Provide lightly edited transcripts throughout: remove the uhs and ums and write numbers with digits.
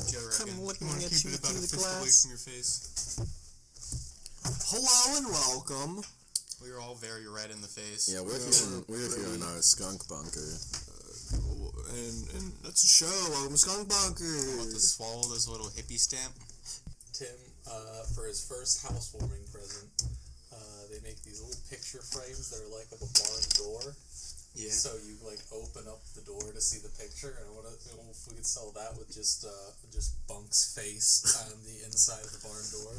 Joe reckon? looking You want to at keep you it about a through the fist away glass? from your face. Hello and welcome. We were all very red in the face. Yeah, we're here in our Skunk Bunker. And that's a show. Welcome to Skunk Bunker. I'm about to swallow this little hippie stamp. Tim, for his first housewarming present, they make these little picture frames that are like of a barn door. Yeah. So you like open up the door to see the picture, and if we could sell that with just Bunk's face on the inside of the barn door.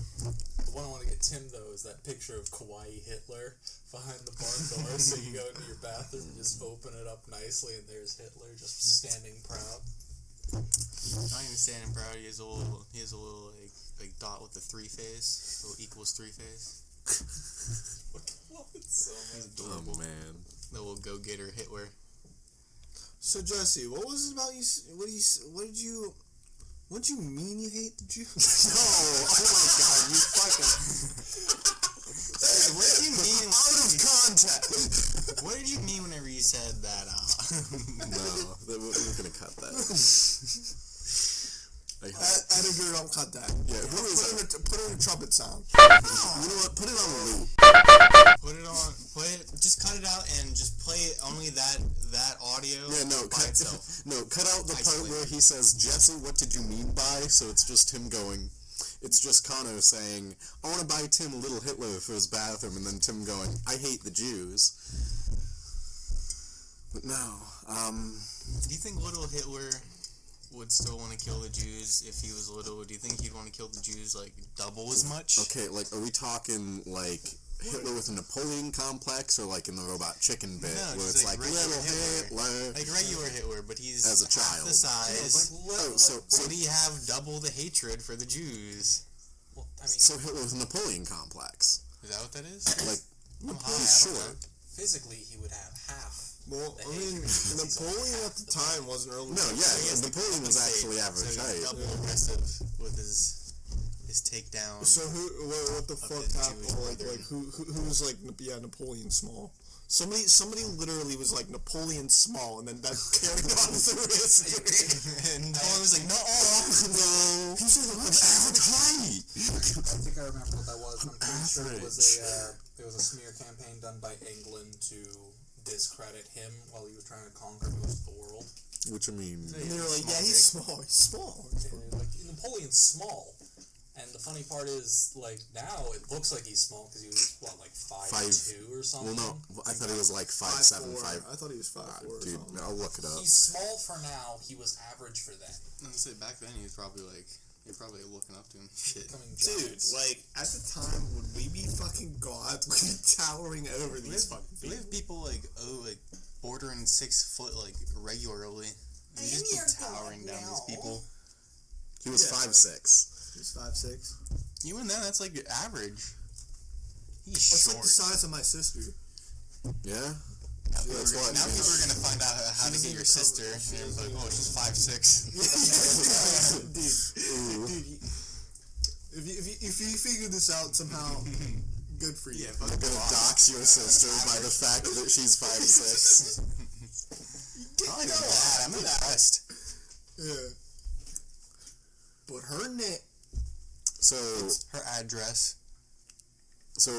The one I want to get Tim though is that picture of Kawaii Hitler behind the barn door. So you go into your bathroom and just open it up nicely, and there's Hitler just standing proud. Not even standing proud. He has a little like dot with the 3 face. Little equals 3 face. Love it so He's much. adorable. Oh man. The little go-getter Hitler. So Jesse, what was it about you? What did you mean you hate the Jews? No! Oh my god, you fucking... What did you mean? Out of context! What did you mean whenever you said that? No, we're gonna cut that. Edgar, don't cut that. Yeah, who is that? Put in a trumpet sound. You know what? Put it on loop. Just cut it out and just play only that audio by itself. Cut out the part where he says, Jesse, what did you mean by? So it's just him going, it's just Connor saying, I want to buy Tim a little Hitler for his bathroom, and then Tim going, I hate the Jews. But no, Do you think little Hitler would still want to kill the Jews if he was little? Do you think he'd want to kill the Jews like double as much? okay, like, are we talking, like, Hitler with a Napoleon complex, or like in the Robot Chicken bit, No, where just it's like regular little Hitler. Like regular Hitler, but he's As a half child. the size. So Would he have double the hatred for the Jews? Well, I mean, so Hitler with a Napoleon complex. Is that what that is? Like, I'm high, pretty I don't sure. know. physically he would have half. Well, I mean, Napoleon at the time wasn't really. No, yeah, Napoleon was actually average So he's height. double aggressive with his takedown. So what the fuck his happened? Jewish Like who was like Napoleon small? Somebody literally was like Napoleon small, and then that carried on through history. And Napoleon was like, no, He said it was average height. I think I remember what that was. I'm pretty sure it was Average. it was a smear campaign done by England to discredit him while he was trying to conquer most of the world. Which, I mean... And they were like, yeah, he's small. He's small. And like Napoleon's small. And the funny part is, like, now it looks like he's small because he was, what, like 5'2" or something? Well, no, I thought he was like 5'7", 5'. I thought he was 5'4". Dude, I'll look it up. He's small for now. He was average for then. I'm gonna say back then he was probably like, you're probably looking up to him. Shit. Becoming Dude, giants. like, at the time, would we be fucking gods? We'd be towering over these fucking We have people like bordering 6 foot like regularly. We just be towering down these people. He was Yeah. 5'6". He's 5'6". Even then, that's like average. He's That's short. like the size of my sister. Yeah? Now That's people what- are gonna find out how to get your sister. And it's like, oh, she's 5'6". Dude, if you figure this out somehow, good for you. Yeah, I'm gonna dox your sister by the fact that she's 5'6". Not even bad. I'm impressed. Yeah. But her neck. So Her address.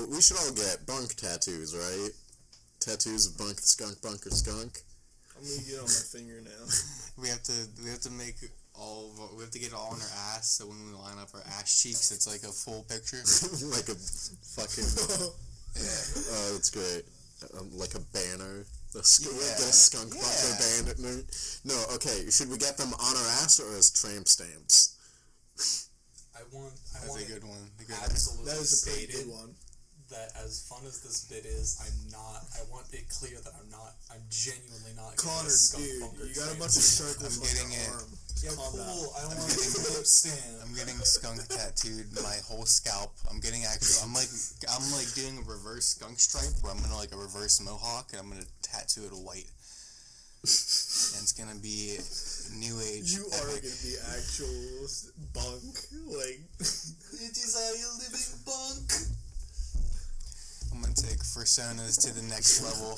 we should all get bunk tattoos, right? Tattoos of Bunk, the Skunk Bunker skunk. I'm gonna get on my finger now. We have to make we have to get it all on our ass. So when we line up our ass cheeks, it's like a full picture. Like a fucking... Oh, that's great. Like a banner. Get a Skunk Bunker banner. No, okay, should we get them on our ass or as tramp stamps? I want That's a it good one. absolutely That is a pretty stated good one. that as fun as this bit is, I want it clear that I'm genuinely not Connor, getting a Skunk dude, Bunker you got a tramp bunch of stamp. circles I'm on getting your it. arm. Yeah, Calm cool. down. I want a tramp stamp. I'm getting skunk tattooed my whole scalp. I'm like doing a reverse skunk stripe where I'm gonna like a reverse mohawk and I'm gonna tattoo it white. And it's gonna be new age. You are gonna be actual bunk. Like, It is a living bunk. I'm gonna take personas to the next level.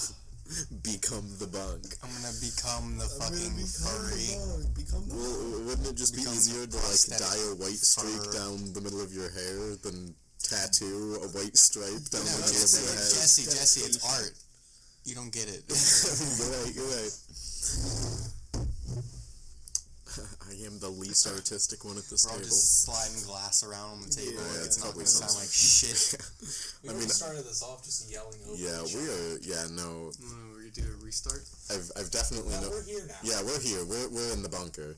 Become the bunk. I'm gonna become the I'm gonna fucking become furry. the bunk. Become the bunk. What wouldn't it just be Become easier to prosthetic dye a white streak fur. down the middle of your hair than tattoo a white stripe down No, the middle of your head? Jesse, it's art. You don't get it. You're right. I am the least artistic one at this We're all table. just sliding glass around on the table. Yeah, It's not probably going to sound sounds- like shit. We I already mean, started this off just yelling over Yeah, each we other. are. Yeah, no. We're going to do a restart. I've definitely Yeah, no. we're here now. Yeah, we're here. We're in the bunker.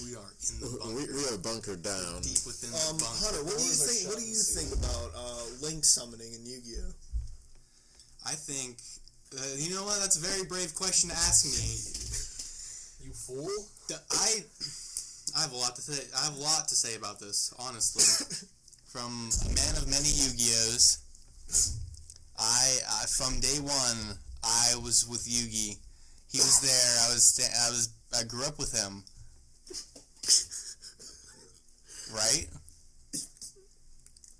We are in the bunker. We are bunkered down. Deep within the bunker. Hunter, what do you Doors are think? shut What do in you the think ceiling. about Link summoning in Yu-Gi-Oh? I think, you know what? That's a very brave question to ask me. You fool. I have a lot to say. I have a lot to say about this, honestly. From a man of many Yu-Gi-Ohs, I from day one, I was with Yugi. He was there. I grew up with him. Right?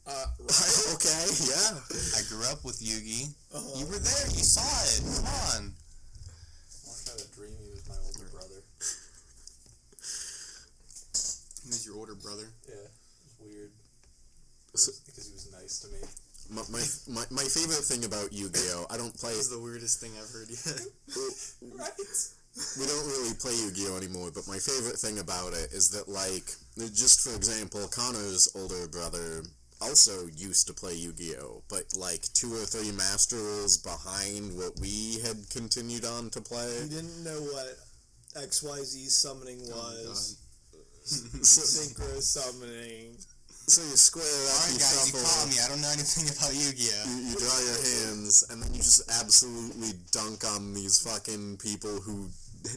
Okay, yeah. I grew up with Yugi. Uh-huh. You were there. You saw it. Come on. I once had a dream he was my older brother. Who's your older brother? Yeah, it was weird. So- Because he was nice to me. My favorite thing about Yu-Gi-Oh! I don't play. That was the weirdest thing I've heard yet. Right? We don't really play Yu-Gi-Oh! Anymore, but my favorite thing about it is that, just for example, Connor's older brother also used to play Yu-Gi-Oh! But, 2 or 3 Master Rules behind what we had continued on to play. He didn't know what XYZ summoning was. So, Synchro summoning. so you square up, Alright you guys, you shuffle, caught me. I don't know anything about Yu-Gi-Oh! you draw your hands, and then you just absolutely dunk on these fucking people who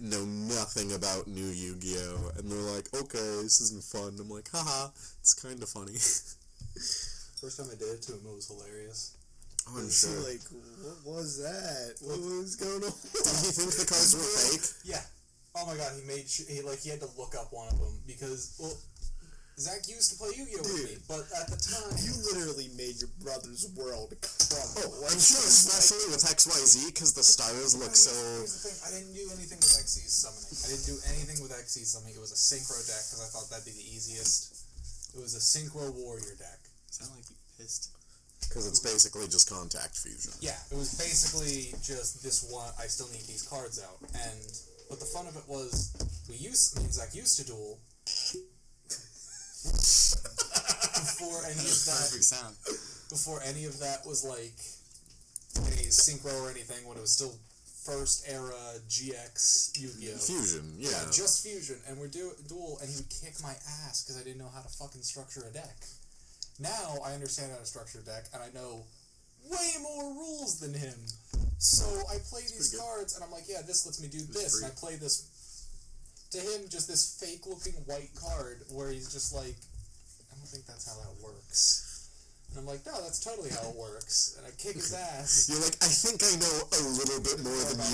know nothing about new Yu-Gi-Oh! And they're like, okay, this isn't fun. I'm like, haha, it's kind of funny. First time I did it to him, it was hilarious. Oh, I'm So, sure. what was that? What was going on? Did he think the cards were fake? Yeah. Oh my god, he made he had to look up one of them because, well, Zach used to play Yu-Gi-Oh! With me, but at the time... You literally made your brother's world crumble. I'm sure, especially with XYZ, because the stars look so... Here's the thing, I didn't do anything with XE's summoning. I didn't do anything with XE's summoning. It was a synchro deck because I thought that'd be the easiest. It was a synchro warrior deck. Sound like you pissed. Because it's basically just contact fusion. Yeah, it was basically just this one. I still need these cards out, but the fun of it was me and Zach used to duel before any of that. Perfect sound. Before any of that was any synchro or anything. When it was still first era GX Yu-Gi-Oh. Fusion, yeah. Just fusion, and we're duel, and he would kick my ass because I didn't know how to fucking structure a deck. Now I understand how to structure a deck, and I know way more rules than him. So I play these cards, and I'm like, yeah, this lets me do this, and I play this. To him, just this fake-looking white card where he's just like, I don't think that's how that works. And I'm like, no, that's totally how it works. And I kick his ass. You're like, I think I know a little bit more about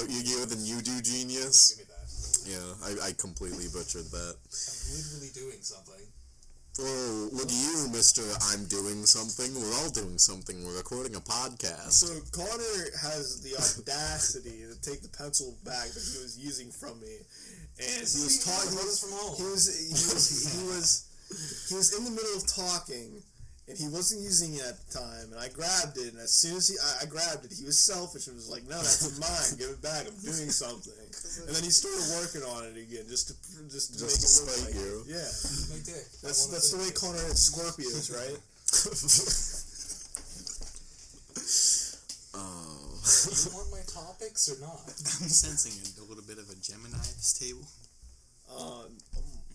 Yu-Gi-Oh! Than you do, genius. Give me that. Yeah, I completely butchered that. I'm literally doing something. Oh, look at you, Mr. I'm doing something. We're all doing something. We're recording a podcast. So Connor has the audacity to take the pencil bag that he was using from me, and he was talking. from home. He was in the middle of talking, and he wasn't using it at the time. And I grabbed it, and as soon as I grabbed it, he was selfish and was like, "No, that's mine. Give it back. I'm doing something." And then he started working on it again, just to make it look spite like you. Yeah, My dick. that's the way Connor is Scorpios, right? Oh. You want my topics or not? I'm sensing a little bit of a Gemini at this table.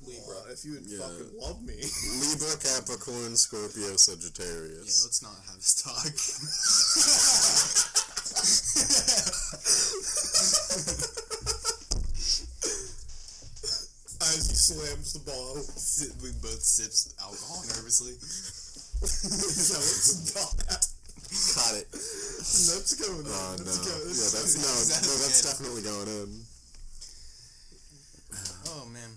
Libra. If you would Yeah. fucking love me. Libra, Capricorn, Scorpio, Yeah, Sagittarius. let's not have this talk. As he slams the bottle. We both sips alcohol nervously. So it's not. Got it. That's going on. Oh, no. That's good. Yeah, that's, that's definitely going in. Oh man,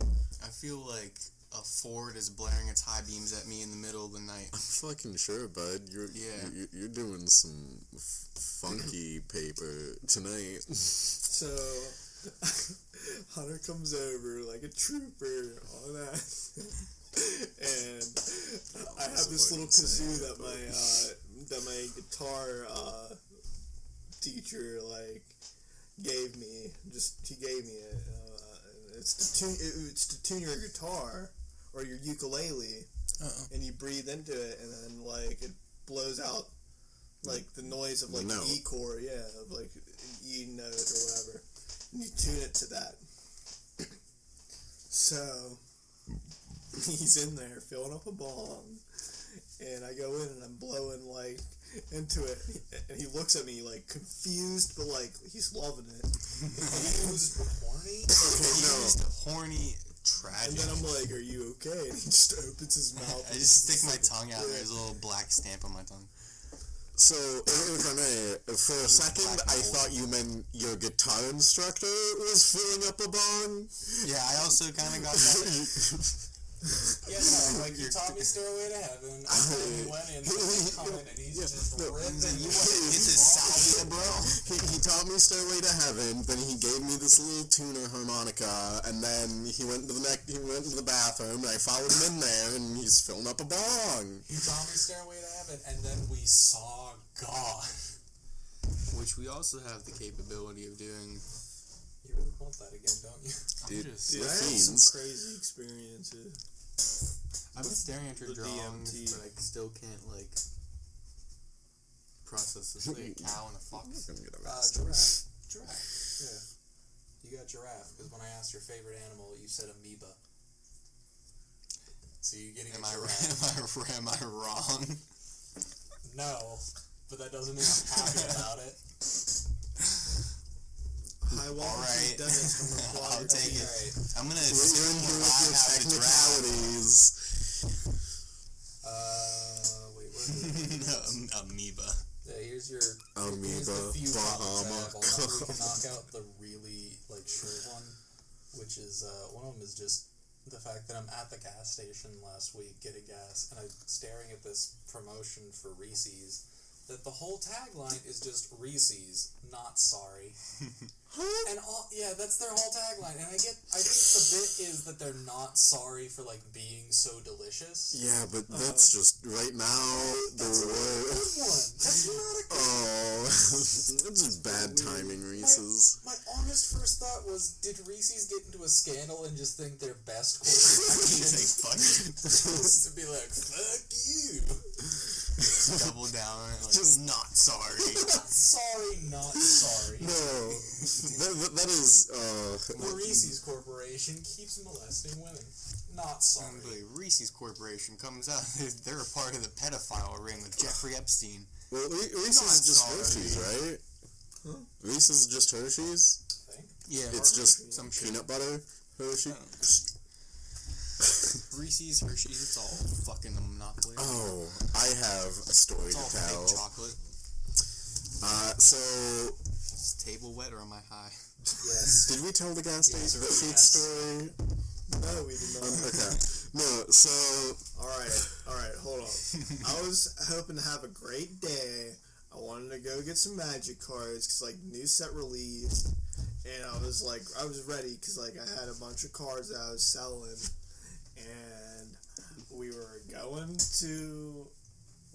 I feel like a Ford is blaring its high beams at me in the middle of the night. I'm fucking sure, bud. Yeah. You're doing some funky paper tonight. So, Hunter comes over like a trooper on that, and I have this little kazoo that my guitar teacher like gave me. He gave me it. It's to tune your guitar or your ukulele, and you breathe into it, and then like it blows out like the noise of like an E chord, of like an E note or whatever, and you tune it to that. So he's in there filling up a bong, and I go in and I'm blowing like into it, and he looks at me like confused, but like he's loving it. Confused but horny? Confused, horny, tragic. And then I'm like, "Are you okay?" And he just opens his mouth. I just stick my tongue out. There's a little black stamp on my tongue. So, if I may, for a second, I thought you meant your guitar instructor was filling up a bong. Yeah, I also kind of got that. Yeah, no, like you taught me Stairway to Heaven, and then he went in, and he's just ripping. You want to get this salvia, bro? He taught me Stairway to Heaven, then he gave me this little tuner harmonica, and then he went to the bathroom, and I followed him in there, and he's filling up a bong. He taught me Stairway to Heaven, and then we saw God. Which we also have the capability of doing. You really want that again, don't you? Dude, I had some crazy experiences. I've been staring at your The drawings, DMT. but I still can't, like, process this. Like a cow and a fox. Giraffe. Yeah. You got giraffe, because when I asked your favorite animal, you said amoeba. So you're getting Am a I giraffe. am I wrong? No, but that doesn't mean I'm happy about it. Hi, welcome to the dentist. I'll take it. Right. I'm gonna You're in here with your technicalities. Wait, where Amoeba. Yeah, here's your Amoeba, here's the few Bahama. problems I have. We can knock out the really like short one, which is one of them is just the fact that I'm at the gas station last week getting gas, and I'm staring at this promotion for Reese's. That the whole tagline is just Reese's, not sorry. And that's their whole tagline. And I think the bit is that they're not sorry for like being so delicious. Yeah, but that's just right now the word. Good one. That's not a good Oh, that's just bad timing, Reese's. My honest first thought was, did Reese's get into a scandal and just think their best course of action is to be like, fuck you. Double down on it, like, just not sorry. Not sorry. No, that is, The Reese's Corporation keeps molesting women. Not sorry. The Reese's Corporation comes out, they're a part of the pedophile ring with Jeffrey Epstein. well, Reese's is just Hershey's, right? Huh? Reese's is just Hershey's? I think. Yeah, It's just some peanut butter Hershey? Reese's, Hershey's, it's all fucking a monopoly. Oh, I have a story It's all to tell. fake chocolate. So, Is the table wet or am I high? Yes. did we tell the gas Yes, station yes. food story? No, we did not. Okay. No, so, Alright, hold on. I was hoping to have a great day. I wanted to go get some magic cards, because, like, new set released. And I was ready, because, like, I had a bunch of cards that I was selling. And we were going to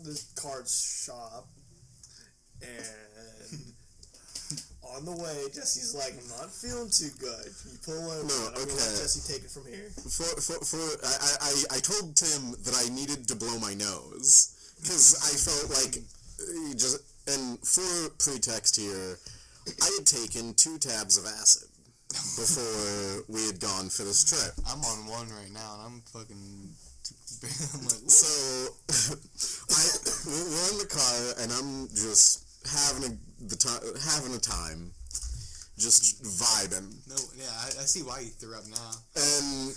the card shop. And on the way, Jesse's like, I'm not feeling too good. Can you pull over? No, I'm gonna let okay. Jesse take it from here. I told Tim that I needed to blow my nose, because I felt like, and for pretext here, I had taken 2 tabs of acid before we had gone for this trip. I'm on one right now and I'm fucking... I'm like, So, we're in the car, and I'm just having a time, just vibing. no, yeah, I see why you threw up now. And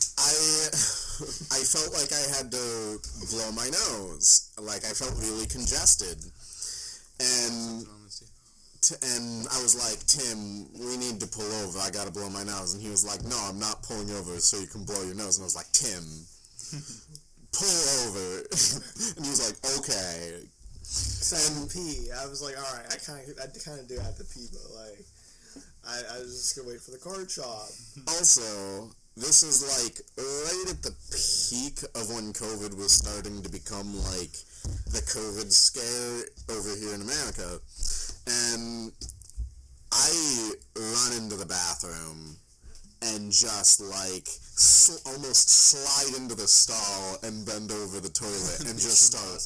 I felt like I had to blow my nose. Like, I felt really congested. And and I was like, Tim, we need to pull over. I gotta blow my nose. And he was like, no, I'm not pulling over so you can blow your nose. And I was like, Tim, pull over. And he was like, okay. So I had to pee. I was like, alright, I kind of do have to pee, but like, I was just gonna wait for the card shop. Also, this is like right at the peak of when COVID was starting to become like the COVID scare over here in America. And I run into the bathroom and just like almost slide into the stall and bend over the toilet and just start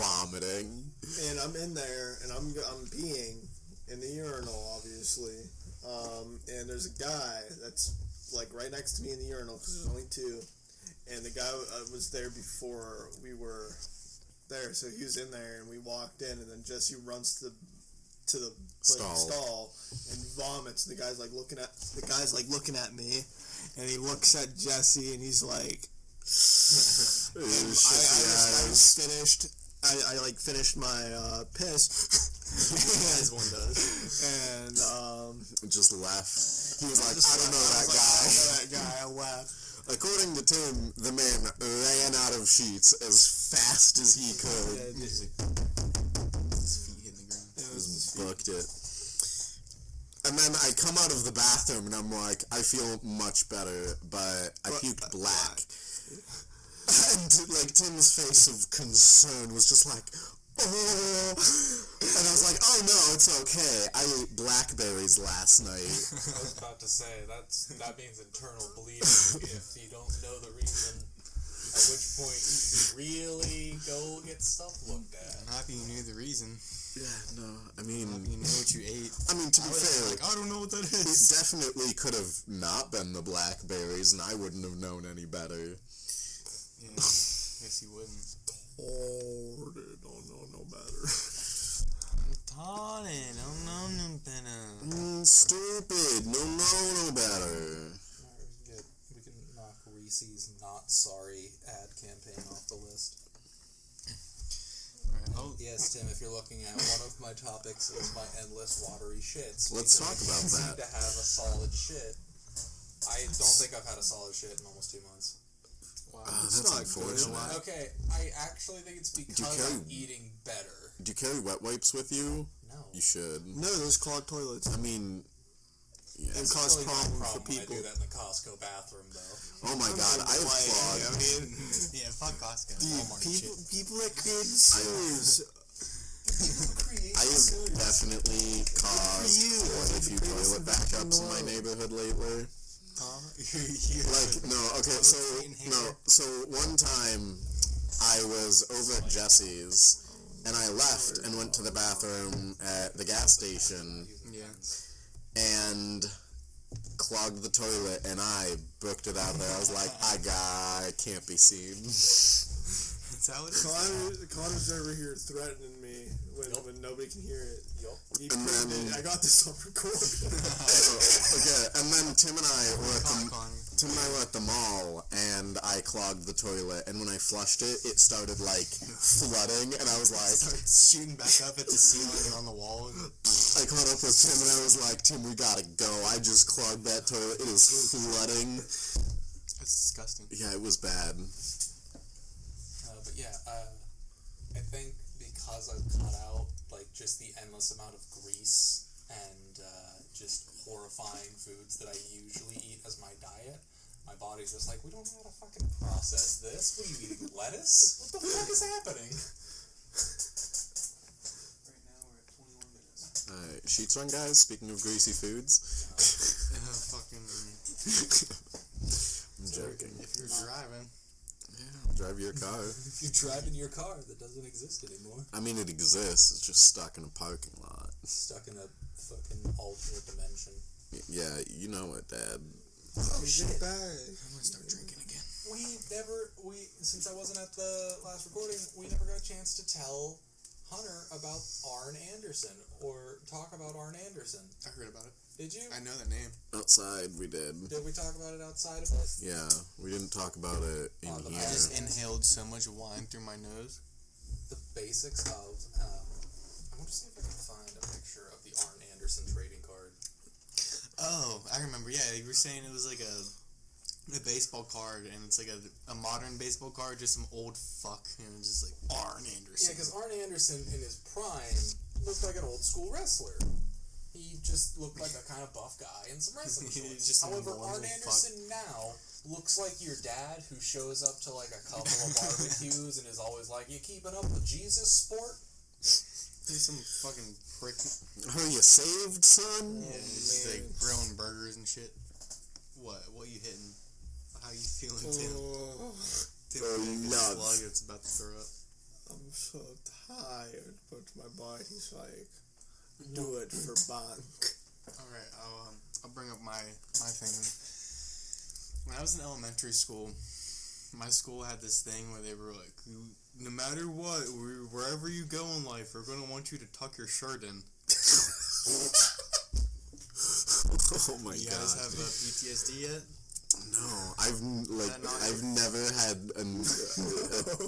vomiting. And I'm in there and I'm peeing in the urinal, obviously. And there's a guy that's like right next to me in the urinal because there's only two. And the guy was there before we were there, so he was in there and we walked in, and then Jesse runs to the stall and vomits. And the guy's like looking at me, and he looks at Jesse and he's like, and I was finished. I like finished my piss. As one does. And just left. He was like, I don't know that guy. I know that guy. I left. According to Tim, the man ran out of sheets as fast as he could. Yeah, His feet hitting the ground. Just booked it. And then I come out of the bathroom and I'm like, I feel much better, but I puked black. And like Tim's face of concern was just like, oh. And I was like, oh no, it's okay. I ate blackberries last night. I was about to say that means internal bleeding if you don't know the reason. At which point you really go get stuff looked at. I'm happy you knew the reason. Yeah, no, I mean, I'm happy you know what you ate. I mean, to be fair, Like, I don't know what that it is. definitely could have not been the blackberries, and I wouldn't have known any better. Yeah, guess you wouldn't. Oh, don't know no better. Tony, don't know no better. Stupid, no better. We can knock Reese's not sorry ad campaign off the list. Yes, Tim, if you're looking at one of my topics is my endless watery shits. Let's talk about I seem that. to have a solid shit. I don't think I've had a solid shit in almost 2 months. Wow. That's not unfortunate. Okay, I actually think it's because I'm eating better. Do you carry wet wipes with you? No. You should. No, those clogged toilets. I mean, yeah. And It's cause really problems my for problem when people. I do that in the Costco bathroom, though. Oh my god, I have clogged. I mean, Yeah, fuck Costco. dude, Walmart and people that create sewers. I have definitely caused quite a few toilet backups in my neighborhood lately. Like, no, okay, so one time I was over at Jesse's and I left and went to the bathroom at the gas station Yeah. and clogged the toilet and I booked it out there. I was like, I can't be seen. That's how it is. Connor's over here threatening me when nobody can hear it. Yup. He And proved then- it. I got this on record. Okay, and then Tim and I were at the mall and I clogged the toilet and when I flushed it, it started like flooding and I was like, Start shooting back up at the ceiling and on the wall. I caught up with Tim and I was like, Tim, we gotta go. I just clogged that toilet. It is flooding. That's disgusting. Yeah, it was bad. But yeah, I think because I've cut out like just the endless amount of grease and just horrifying foods that I usually eat as my diet, my body's just like, we don't know how to fucking process this. What are you eating? Lettuce? What the fuck is happening? Right now we're at 21 minutes. Sheets on, guys. Speaking of greasy foods. Fucking. I'm joking. If you're driving. Drive your car. If you're driving your car that doesn't exist anymore, I mean, it exists. It's just stuck in a parking lot. stuck in a fucking alternate dimension. Yeah, you know it, Dad. Oh shit! Back. I'm gonna start drinking again. Since I wasn't at the last recording, we never got a chance to tell Hunter about Arn Anderson or talk about Arn Anderson. I heard about it. Did you? I know that name. Outside, we did. Did we talk about it outside of it? Yeah, we didn't talk about it in Oh, the here. I just inhaled so much wine through my nose. The basics of. I want to see if I can find a picture of the Arn Anderson trading card. Oh, I remember. Yeah, you were saying it was like a baseball card, and it's like a modern baseball card, just some old fuck, and it's just like Arn Anderson. Yeah, because Arn Anderson in his prime looked like an old school wrestler. He just looked like a kind of buff guy in some wrestling shorts. Just a However, normal Arn Anderson now looks like your dad who shows up to like a couple of barbecues and is always like, "You keeping up with Jesus, sport?" He's some fucking prick. Are you saved, son? Yeah, just like grilling burgers and shit. What you hitting? How you feeling, Tim? Tim, nuts. slug that's about to throw up. I'm so tired, but my body's like, do it for Bank. Alright, I'll bring up my thing. When I was in elementary school, my school had this thing where they were like, no matter what, wherever you go in life, we're going to want you to tuck your shirt in. Oh my god. You guys have PTSD yet? No, I've never had a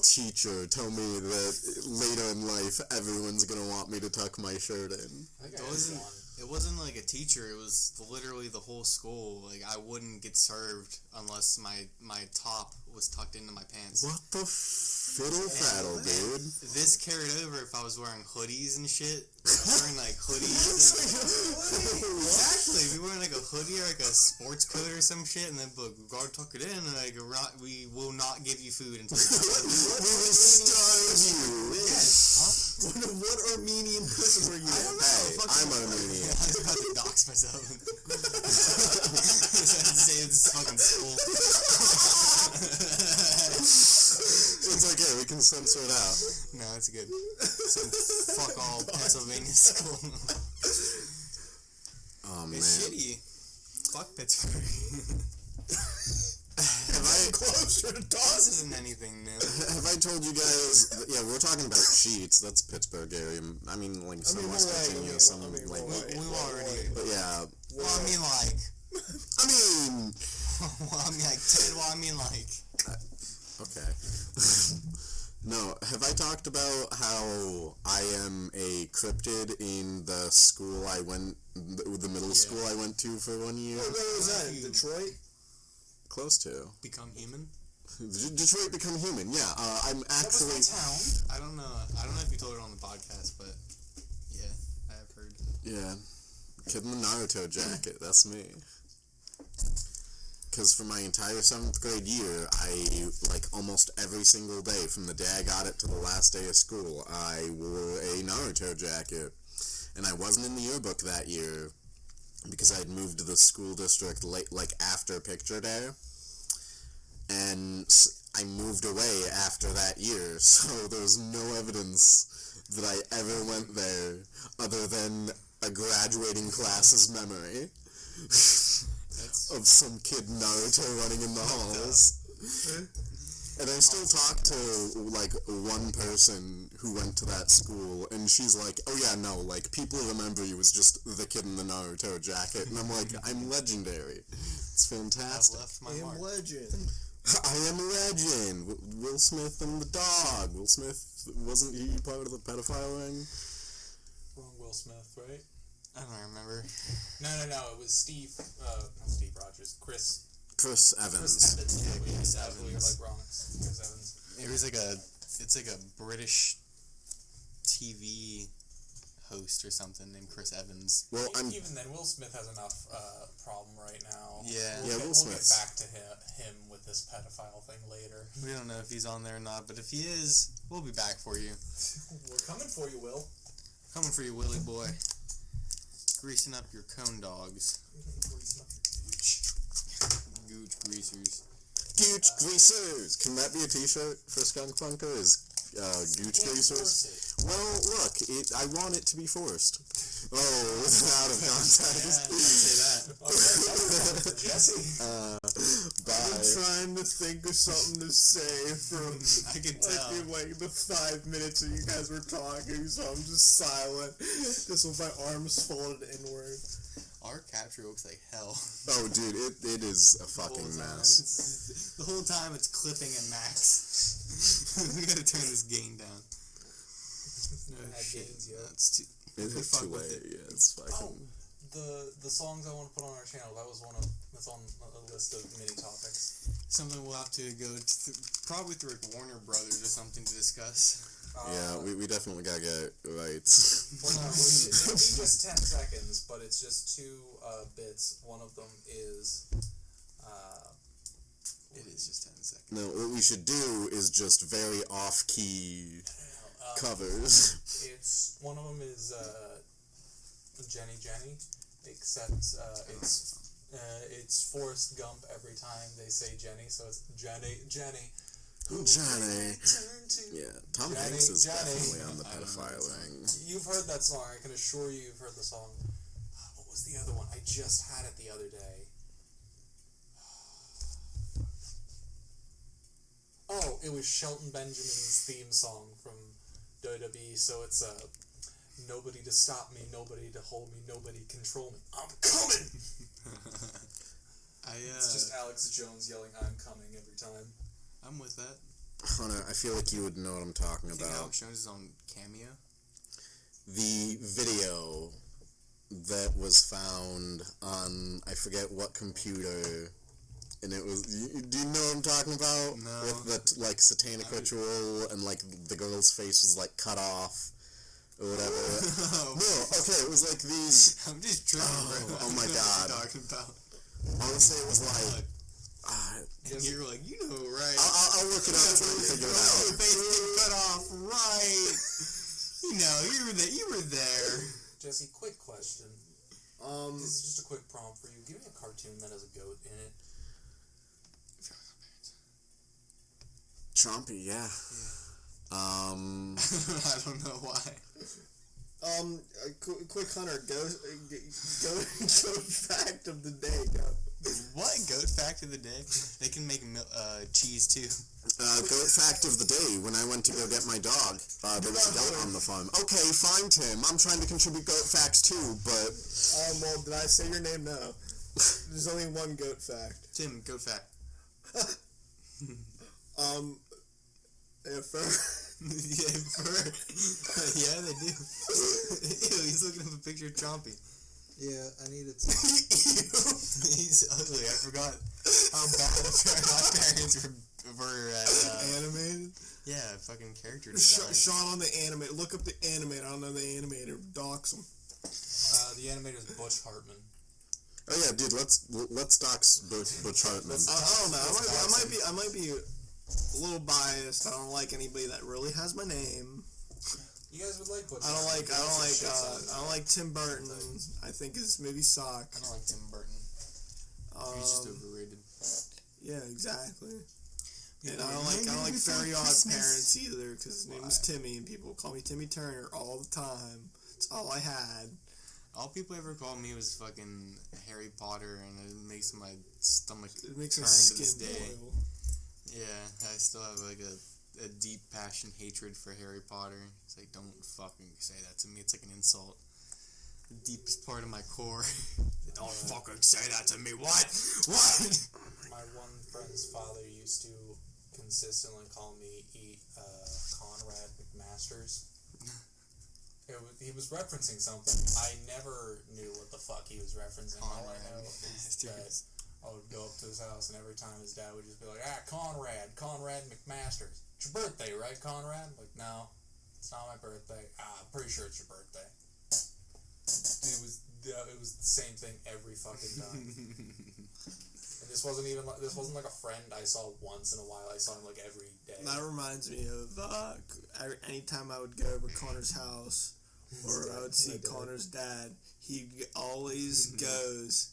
teacher tell me that later in life everyone's gonna want me to tuck my shirt in. It wasn't like a teacher. It was literally the whole school. Like I wouldn't get served unless my top was tucked into my pants. What the fiddle faddle, dude? This carried over if I was wearing hoodies and shit. Wearing like hoodies. Exactly. If you're wearing like a hoodie or like a sports coat or some shit, and then we gotta tuck it in, and like we will not give you food until. We will starve you. Yes. What Armenian prison were you in? Hey, I'm Armenian. I was about to dox myself. Say this fucking school. It's okay, we can censor it out. No, it's good. Some fuck all Pennsylvania school. Oh man. It's shitty. Fuck Pittsburgh. Have I Closer to This Dawson. isn't anything new. have I told you guys? Yeah, we're talking about Sheets. That's Pittsburgh area. I mean, like some West Virginia, some like. We've already. But yeah. Well, I mean, like. I mean. Well, I mean, like. Well, I mean, like. Okay. No, have I talked about how I am a cryptid in the school I went, the middle school I went to for 1 year? Where was that? In Detroit? Close to. Become human? Detroit Become Human, yeah. I'm actually... town. I don't know if you told it on the podcast, but yeah, I have heard. Yeah. Kid in the Naruto jacket, that's me. Because for my entire 7th grade year, like, almost every single day, from the day I got it to the last day of school, I wore a Naruto jacket. And I wasn't in the yearbook that year, because I had moved to the school district late, like, after picture day. And I moved away after that year, so there was no evidence that I ever went there, other than a graduating class's memory. Of some kid Naruto running in the halls. And I still talk to, like, one person who went to that school, and she's like, oh yeah, no, like, people remember you as just the kid in the Naruto jacket. And I'm like, I'm legendary. It's fantastic. I've left my I mark. am legend. I am a legend. Will Smith and the dog. Will Smith, wasn't he part of the pedophile ring? Wrong Will Smith, right? I don't remember. No, it was Steve, not Steve Rogers, Chris Chris Evans. Evans. Yeah, Chris You're Evans. like wrong. Chris Evans. It was like it's like a British TV host or something named Chris Evans. Well, Even then, Will Smith has enough problem right now. Yeah. Yeah, Will We'll get Smith's- back to him with this pedophile thing later. We don't know if he's on there or not, but if he is, we'll be back for you. We're coming for you, Will. Coming for you, Willie boy. Greasing up your cone dogs. Gooch greasers. Gooch Greasers. Can that be a t-shirt for Skunk Bunker? Is Gooch Greasers? Well, look, I want it to be forced. Oh, out of context. Yeah, say that. Jesse. I'm Bye. trying to think of something to say from I can tell. like the 5 minutes that you guys were talking, so I'm just silent. Just with my arms folded inward. Our capture looks like hell. Oh, dude, it is a fucking mess. The whole time it's clipping at max. We gotta turn this gain down. Oh, shit. gains, yo. That's too... It's fuck too with late. it. Yeah, it's fucking... The songs I want to put on our channel, that's on a list of mini topics. Something we'll have to go probably through like Warner Brothers or something to discuss. Yeah, we definitely gotta get rights. Well, no, it'd be just 10 seconds, but it's just 2 bits. One of them is. It is just 10 seconds. No, what we should do is just very off-key covers. It's one of them is Jenny, except it's Forrest Gump every time they say Jenny, so it's Jenny. Who Johnny. turn to? Yeah, Tom Johnny, Hanks is Johnny. definitely on the I don't know pedophile that ring. You've heard that song. I can assure you you've heard the song. What was the other one? I just had it the other day. Oh, it was Shelton Benjamin's theme song from WWE, so it's nobody to stop me, nobody to hold me, nobody control me. I'm coming! It's just Alex Jones yelling, I'm coming every time. I'm with that. Hunter, I feel like you would know what I'm talking I think about. Alex Jones is on Cameo. The video that was found on, I forget what computer, and it was, do you know what I'm talking about? No. With the, like, satanic ritual, and, like, the girl's face was, like, cut off, or whatever. No, okay, it was, like, these... I'm just tripping, bro. Oh my I don't know God. what you're talking about. Honestly, it was, like... And you were like, you know, right? I'll look it up and try to figure it Your out. face get cut off, right? You know, you were there. Jesse, quick question. This is just a quick prompt for you. Give me a cartoon that has a goat in it. Chompy, yeah. I don't know why. Quick Hunter, go fact of the day, go. What? Goat fact of the day? They can make cheese too. Goat fact of the day, when I went to go get my dog, there was a goat on the farm. Okay, fine, Tim. I'm trying to contribute goat facts too, but... Well, did I say your name? No. There's only one goat fact. Tim, goat fact. Fur. Yeah, fur. Yeah, they do. Ew, he's looking up a picture of Chompy. Yeah, I needed some. He's ugly. I forgot how bad our parents were at, Animated? yeah, fucking character design. Sean on the animator. Look up the animator. I don't know the animator. Dox him. The animator is Butch Hartman. Oh yeah, dude, let's dox Butch Hartman. I don't know. I might be a little biased. I don't like anybody that really has my name. You guys would like Butch I don't Hartman. like Tim Burton. I think his movies suck. I don't like Tim Burton. He's just overrated. Yeah, exactly. And Yeah, I don't like Before Very Odd Christmas. Parents either, because his name was Why? Timmy, and people call me Timmy Turner all the time. It's all I had. All people ever called me was fucking Harry Potter, and it makes my stomach It makes my turn to skin this day. boil. Yeah, I still have like a deep passion hatred for Harry Potter. It's like, don't fucking say that to me. It's like an insult. The deepest part of my core. Don't fucking say that to me. What? My one friend's father used to consistently call me Conrad McMasters. He was referencing something. I never knew what the fuck he was referencing. All I know is that I would go up to his house, and every time his dad would just be like, Conrad McMasters. It's your birthday, right, Conrad? I'm like, no, it's not my birthday. I'm pretty sure it's your birthday. It was the same thing every fucking time. And this wasn't like a friend I saw once in a while. I saw him like every day. That reminds me of anytime I would go over Connor's house, or I would see Connor's dad, he always goes,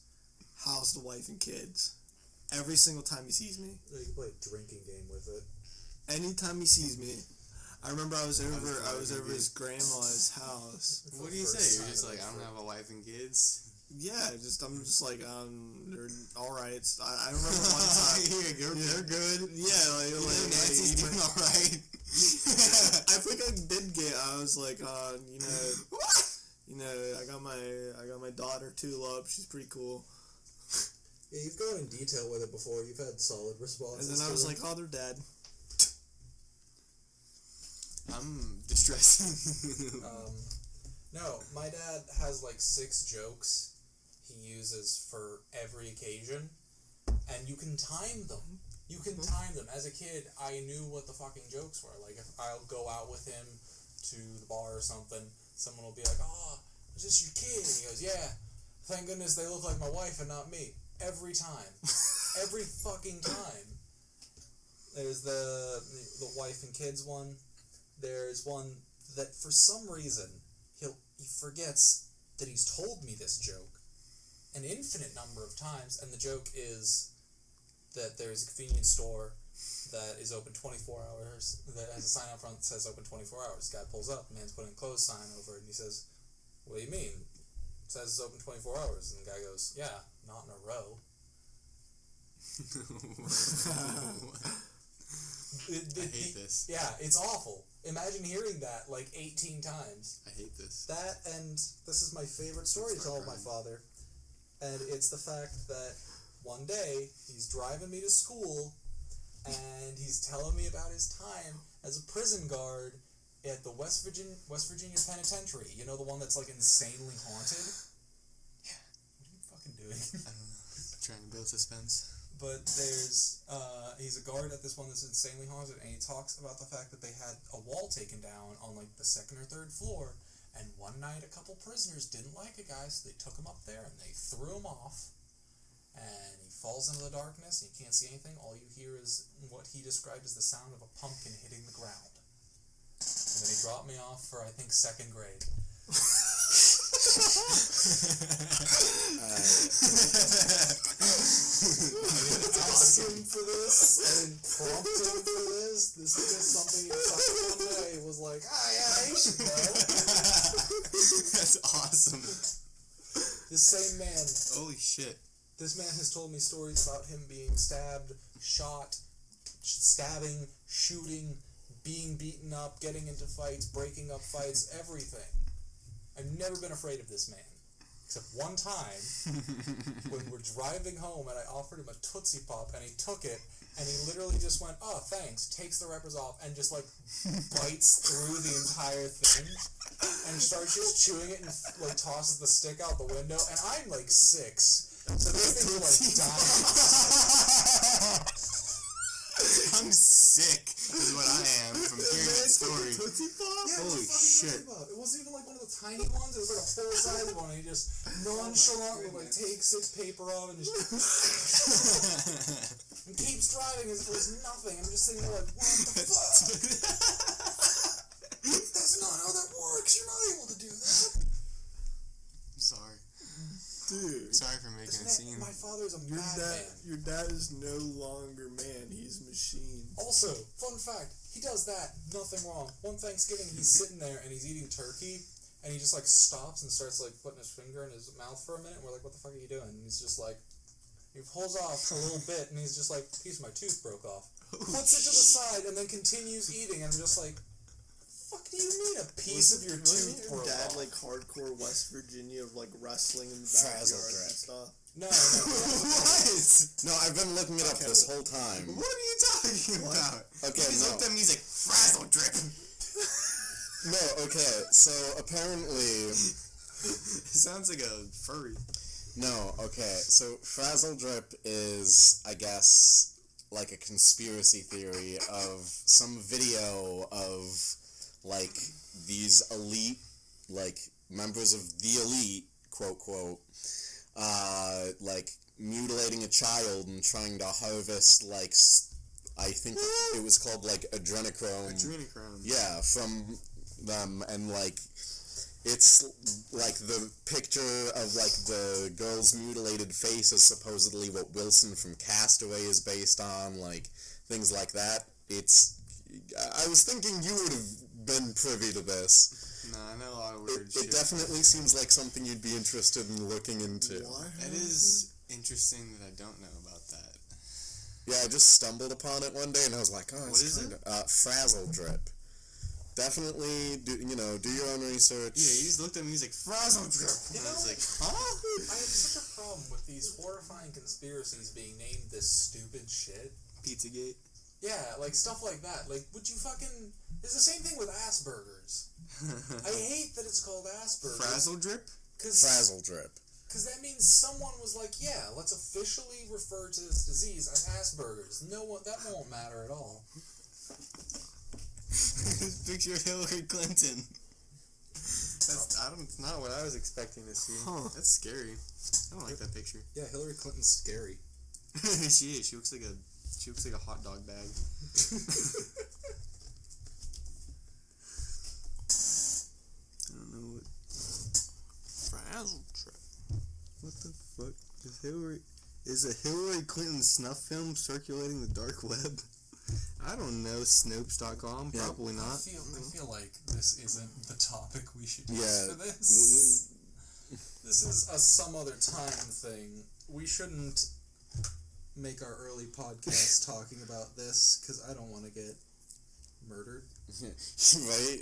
how's the wife and kids? Every single time he sees me. You can play a drinking game with it. Anytime he sees me. I remember I was over his grandma's house. What do you say? You're just like, I don't have a wife and kids? Yeah, I'm just like, they're alright. I remember one time. They're good. Yeah, like Nancy's doing alright. I think I did I was like, I got my daughter Tulip. She's pretty cool. Yeah, you've gone in detail with it before. You've had solid responses. And then I was like, oh, they're dead. I'm distressed. No, my dad has like 6 jokes he uses for every occasion, and you can time them. You can time them. As a kid, I knew what the fucking jokes were. Like, if I'll go out with him to the bar or something, someone will be like, "Oh, is this your kid?" And he goes, "Yeah. Thank goodness they look like my wife and not me." Every time. Every fucking time. There's the wife and kids one. There's one that for some reason he forgets that he's told me this joke an infinite number of times, and the joke is that there's a convenience store that is open 24 hours, that has a sign out front that says open 24 hours. Guy pulls up, man's putting a closed sign over it, and he says, "What do you mean? It says it's open 24 hours. And the guy goes, "Yeah, not in a row." I hate this. Yeah, it's awful. Imagine hearing that like 18 times. I hate this. That, and this is my favorite story to tell of my father. And it's the fact that One day, he's driving me to school, and he's telling me about his time as a prison guard at the West Virginia Penitentiary. You know, the one that's like insanely haunted? Yeah. What are you fucking doing? I don't know. Trying to build suspense. But he's a guard at this one that's insanely haunted, and he talks about the fact that they had a wall taken down on like the second or third floor, and one night a couple prisoners didn't like a guy, so they took him up there and they threw him off, and he falls into the darkness, and you can't see anything. All you hear is what he described as the sound of a pumpkin hitting the ground. And then he dropped me off for, I think, second grade. ask him for this and prompt him for this. This is just something he decided one day. Was like, yeah, you should know. That's awesome. This same man. Holy shit. This man has told me stories about him being stabbed, shot, stabbing, shooting, being beaten up, getting into fights, breaking up fights, everything. I've never been afraid of this man. Except one time, when we're driving home, and I offered him a Tootsie Pop, and he took it, and he literally just went, "Oh, thanks," takes the wrappers off, and just, like, bites through the entire thing, and starts just chewing it, and, like, tosses the stick out the window, and I'm, like, 6, so this thing's, like, dying. I'm sick, is what I am from hearing that story. Yeah, Holy it was a shit. fucking Tootsie Pop. It wasn't even like one of the tiny ones. It was like a full-size one. And he just nonchalantly like takes its paper off and just and keeps driving as if it was nothing. I'm just sitting there like, what the fuck? That's not how that works. You're not able to do that. I'm sorry. Dude. Sorry for making a scene. My father's a Your madman. your dad is no longer man, he's machine. Also, fun fact, he does that, nothing wrong. One Thanksgiving, he's sitting there and he's eating turkey, and he just like stops and starts like putting his finger in his mouth for a minute, and we're like, "What the fuck are you doing?" And he's just like, he pulls off a little bit, and he's just like, "Piece of my tooth broke off." Puts it to the side, and then continues eating, and I'm just like, "Fuck do you mean a piece of your Wasn't tooth your broke dad off?" like hardcore West Virginia, like wrestling in the Frazzle backyard drip. and stuff? No, What? No, I've been looking it up this whole time. What are you talking about? Okay, He's no. like the music, frazzle drip. No, okay, so apparently... It sounds like a furry. No, okay, so Frazzle Drip is, I guess, like a conspiracy theory of some video of, like, these elite, like, members of the elite, quote, quote, like, mutilating a child and trying to harvest, like, I think it was called, like, adrenochrome. Adrenochrome. Yeah, from them, and, like, it's, like, the picture of, like, the girl's mutilated face is supposedly what Wilson from Castaway is based on, like, things like that. I was thinking you would have been privy to this. No, I know a lot of weird It shit. definitely seems like something you'd be interested in looking into. What? It is interesting that I don't know about that. Yeah, I just stumbled upon it one day and I was like, oh, What it's is kind of Frazzle Drip. Definitely, do your own research. Yeah, you just looked at me, he's like, frazzle drip. And I was like, huh? I have such a problem with these horrifying conspiracies being named this stupid shit. Pizzagate. Yeah, like stuff like that. Like, would you fucking... It's the same thing with Asperger's. I hate that it's called Asperger's. Frazzle drip? Frazzle Drip. Because that means someone was like, yeah, let's officially refer to this disease as Asperger's. That won't matter at all. Picture of Hillary Clinton. It's not what I was expecting to see. Huh. That's scary. I don't like that picture. Yeah, Hillary Clinton's scary. She is. She looks like a hot dog bag. I don't know what. Frazzle trap. What the fuck is a Hillary Clinton snuff film circulating the dark web? I don't know. Snopes.com. Yeah. Probably not. I feel like this isn't the topic we should use Yeah. for this. This is a some other time thing. We shouldn't make our early podcast talking about this because I don't want to get murdered. Right?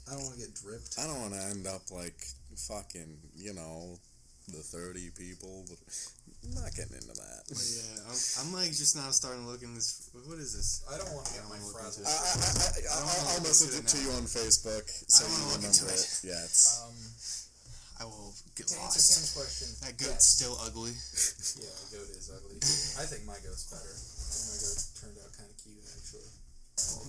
I don't want to get dripped. I don't want to end up like fucking, the 30 people. But I'm not getting into that. But yeah, I'm like just now starting to look in this. What is this? I don't want to get my look frazzle. into it. I'll message it to you on Facebook so I don't you wanna look remember into it. Yeah, it's... I will get To answer lost. Tim's question, That goat's still ugly. Yeah, the goat is ugly. I think my goat's better. I think my goat turned out kind of cute, actually.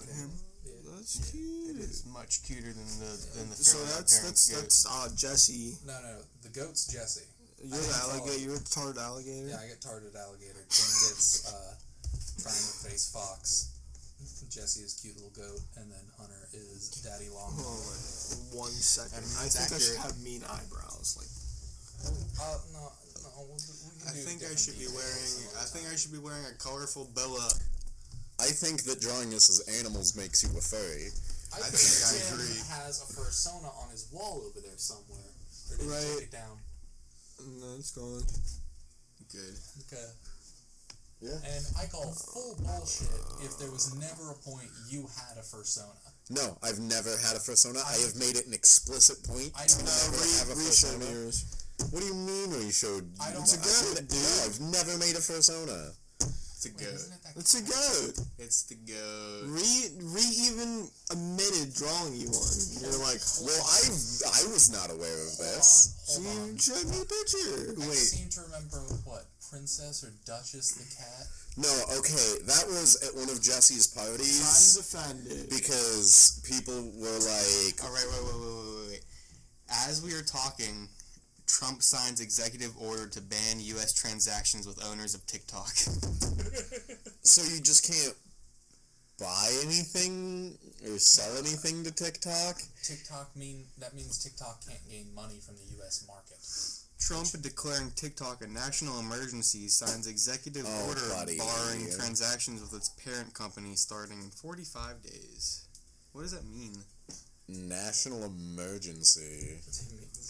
Look at him. Yeah. That's cute. It is much cuter than the So fairly that's apparent goat. Jesse. No, the goat's Jesse. You're I the didn't alligator. You're a retarded alligator. Yeah, I get tarted alligator. Tim gets triangle face fox. Jesse is cute little goat, and then Hunter is daddy long. Hold on, 1 second. I mean, I it's think I should accurate. have mean eyebrows. Like, No. We can I do think I different should be details wearing. some other I think time. I should be wearing a colorful boa. I think that drawing this as animals makes you a furry. I I think think I Tim agree. has a fursona on his wall over there somewhere. Or did he Right. take it down? no, it's gone. Good. Okay. Yeah. And I call full bullshit if there was never a point you had a fursona. No, I've never had a fursona. I have made it an explicit point I to don't never have a Show me fursona. yours. What do you mean we showed? I don't- It's a goat, dude. No, I've never made a fursona. It's a Wait, goat. isn't it that It's a cat? goat. It's the goat. Re even admitted drawing you one. You're like, Well, I was not aware of Hold this. on, hold on. you showed me a picture. I Wait. seem to remember what Princess or Duchess the cat. No, okay, that was at one of Jesse's Trying parties to defend it. because people were like, All right, wait. As we are talking, Trump signs executive order to ban U.S. transactions with owners of TikTok. so you just can't buy anything or sell anything to TikTok? That means TikTok can't gain money from the U.S. market. Trump declaring TikTok a national emergency signs executive Oh, order buddy. barring transactions with its parent company starting in 45 days. What does that mean? National emergency.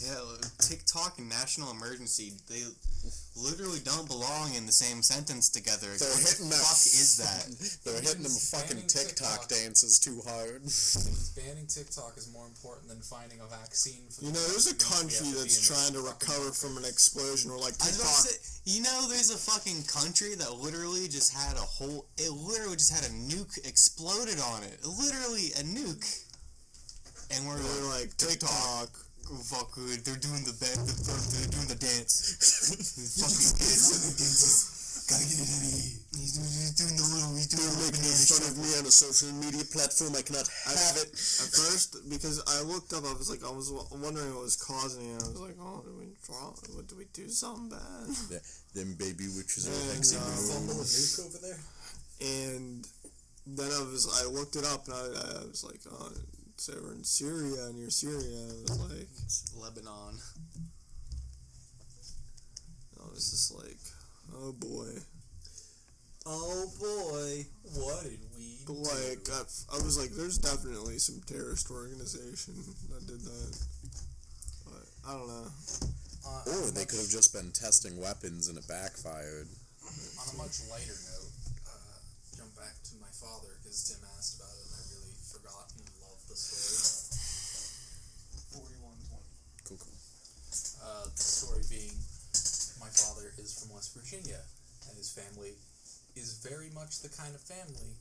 Yeah, TikTok and national emergency, they literally don't belong in the same sentence together. They're What hitting the that. fuck is that? They're hitting them fucking Banning TikTok TikTok. dances too hard. Banning TikTok is more important than finding a vaccine for You know, there's a country that's trying to recover from an explosion or like I was about TikTok. to say, there's a fucking country that literally just had a nuke exploded on it. Literally a nuke. And we're They're like TikTok. fuck, they're doing they're doing the dance. Fucking dances. Gotta get it out of here. He's doing the little, Making banana fun shuffle. of me on a social media platform. I cannot have it. At first, because I looked up, I was wondering what was causing it. I was like, oh, did we do something bad? Yeah, them baby witches are And, vexing fumble a me. nuke over there. And then I looked it up, and I was like, oh, it's over in Syria, near Syria. I was like, It's Lebanon. I was just like, oh boy. Oh boy, what did we But like, I was like, there's definitely some terrorist organization that did that. But I don't know. Or they could have just been testing weapons and it backfired. On a much lighter note, jump back to my father because Tim asked about it and I really forgot and loved the story. 4120. Cool. The story being, my father is from West Virginia, and his family is very much the kind of family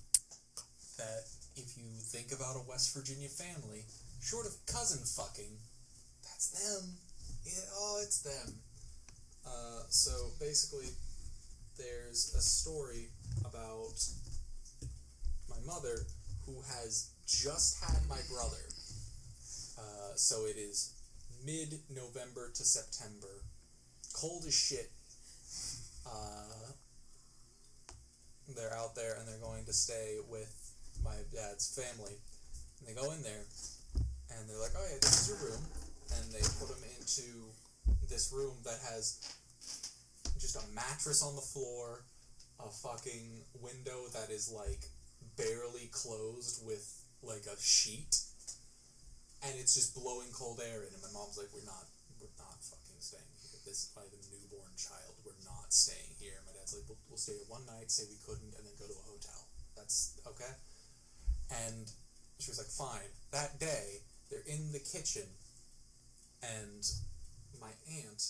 that if you think about a West Virginia family, short of cousin fucking, that's them. It's them. So basically, there's a story about my mother who has just had my brother. So it is mid-November to September. Cold as shit. They're out there and they're going to stay with my dad's family. And they go in there and they're like, oh yeah, this is your room. And they put him into this room that has just a mattress on the floor, a fucking window that is like barely closed with like a sheet, and it's just blowing cold air in. And my mom's like, we're not fucking staying here. This, I have a newborn child. We're not staying here. My dad's like, we'll stay here one night, say we couldn't, and then go to a hotel. That's okay. And she was like, fine. That day, they're in the kitchen, and my aunt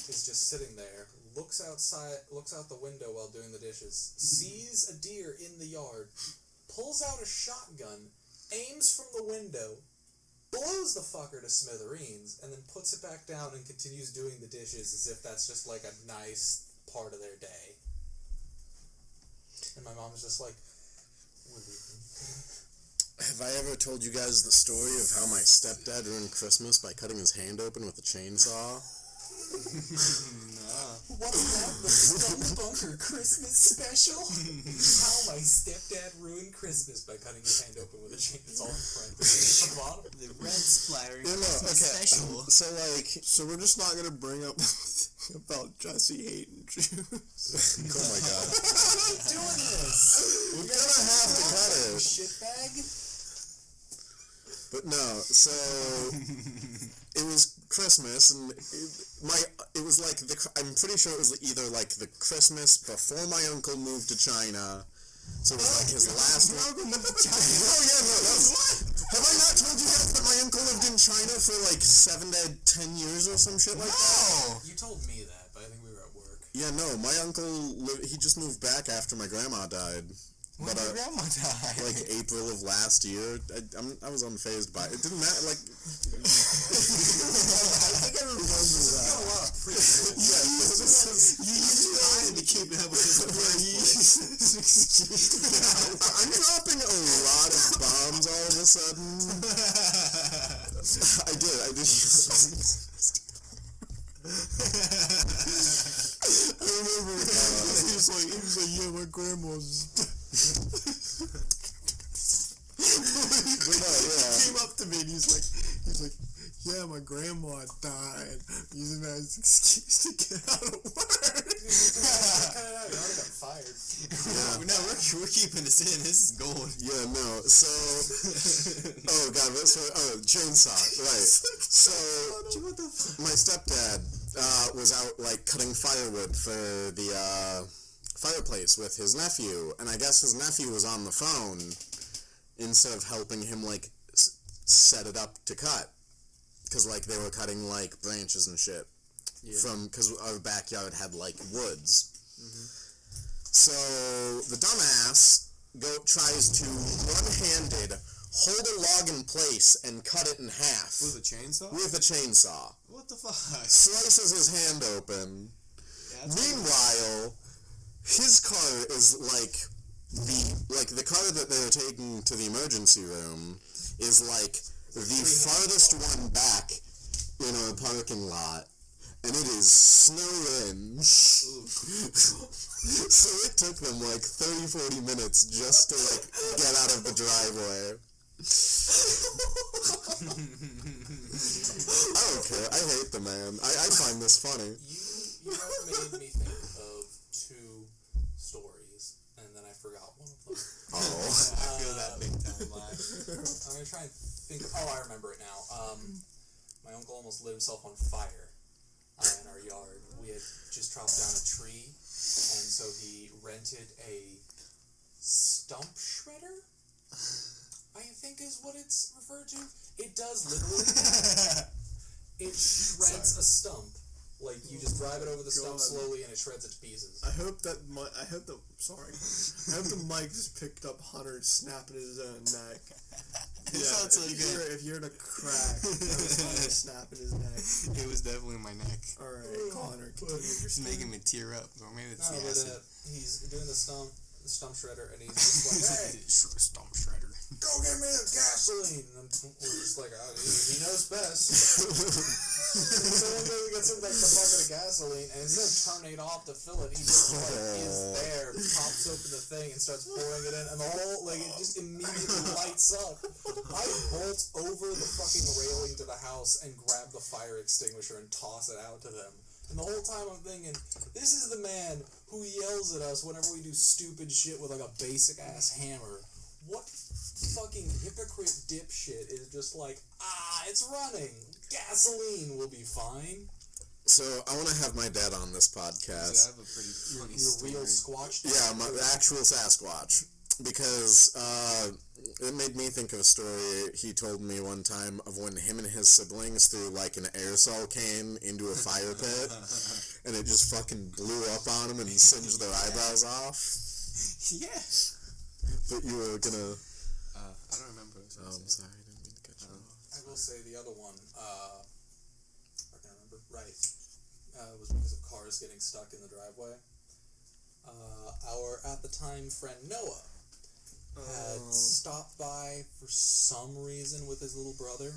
is just sitting there, looks out the window while doing the dishes, sees a deer in the yard, pulls out a shotgun, aims from the window, blows the fucker to smithereens, and then puts it back down and continues doing the dishes as if that's just like a nice part of their day. And my mom's just like, we're leaving. Have I ever told you guys the story of how my stepdad ruined Christmas by cutting his hand open with a chainsaw? What's that? The Skunk Bunker Christmas special? How my stepdad ruined Christmas by cutting his hand open with a chainsaw in parentheses at the bottom. The red splatter Christmas okay. special. So we're just not gonna bring up about Jesse hating Jews. Oh my god. Why are we doing this? We're gonna have to cut it. Shitbag? But no, so it was Christmas, and it was like I'm pretty sure it was either like the Christmas before my uncle moved to China, so it was like his last one. Oh yeah, no, have I not told you guys that my uncle lived in China for like 7 to 10 years or some shit like that? You told me that, but I think we were at work. Yeah, no, my uncle he just moved back after my grandma died. When did your grandma die? Like April of last year. I was unfazed by it. It didn't matter. Like, I think I remember that. A lot of You trying to keep up with his I'm dropping a lot of bombs all of a sudden. I did. I remember he was like, yeah, my grandma's. But no, yeah. He came up to me and he's like, yeah, my grandma died. Using that as an excuse to get out of work. You already got fired. Yeah. No, we're keeping this in. This is gold. Yeah, no. So, oh god, chainsaw. Right. So, my stepdad was out like cutting firewood for the fireplace with his nephew, and I guess his nephew was on the phone instead of helping him like set it up to cut, because like they were cutting like branches and shit from because our backyard had like woods. So the dumbass tries to one-handed hold a log in place and cut it in half With a chainsaw? with a chainsaw. What the fuck? Slices his hand open. Meanwhile, his car is like the car that they were taking to the emergency room is like the farthest one back in our parking lot, and it is snowing. So it took them like 30-40 minutes just to like get out of the driveway. I don't care. I hate the man. I find this funny. You made me think of two stories, and then I forgot one of them. Oh. I feel that big time lag. I'm gonna try and think. Oh, I remember it now. My uncle almost lit himself on fire in our yard. We had just chopped down a tree, and so he rented a stump shredder, I think is what it's referred to. It does literally. It shreds a stump Like, you just drive it over the stump God. slowly and it shreds it to pieces. I hope the mic just picked up Hunter snapping his own neck. It sounds so good. If you're in a crack, that was Hunter snapping his neck. It was definitely my neck. Alright, Connor, continue your It's story. making me tear up. Or maybe it's No, the but acid. he's doing the stump shredder, and he's just like, hey, Stump shredder. go get me the gasoline! And we're just like, oh, he knows best. So one day we get him like the bucket of gasoline, and instead of turning it off to fill it, he just like is there, pops open the thing, and starts pouring it in, and the whole, like, it just immediately lights up. I bolt over the fucking railing to the house and grab the fire extinguisher and toss it out to them. And the whole time I'm thinking, this is the man who yells at us whenever we do stupid shit with like a basic ass hammer. What fucking hypocrite dipshit is just like, it's running. Gasoline will be fine. So I want to have my dad on this I podcast. have a pretty funny Your story. real Squatch. Yeah, my actual Sasquatch. Because it made me think of a story he told me one time of when him and his siblings threw like an aerosol can into a fire pit, and it just fucking blew up on them and singed their eyebrows off. Yeah. But you were gonna... I don't remember. I'm sorry, I didn't mean to cut you off. I will say the other one, I can remember, right, was because of cars getting stuck in the driveway. Our, at the time, friend Noah had stopped by for some reason with his little brother.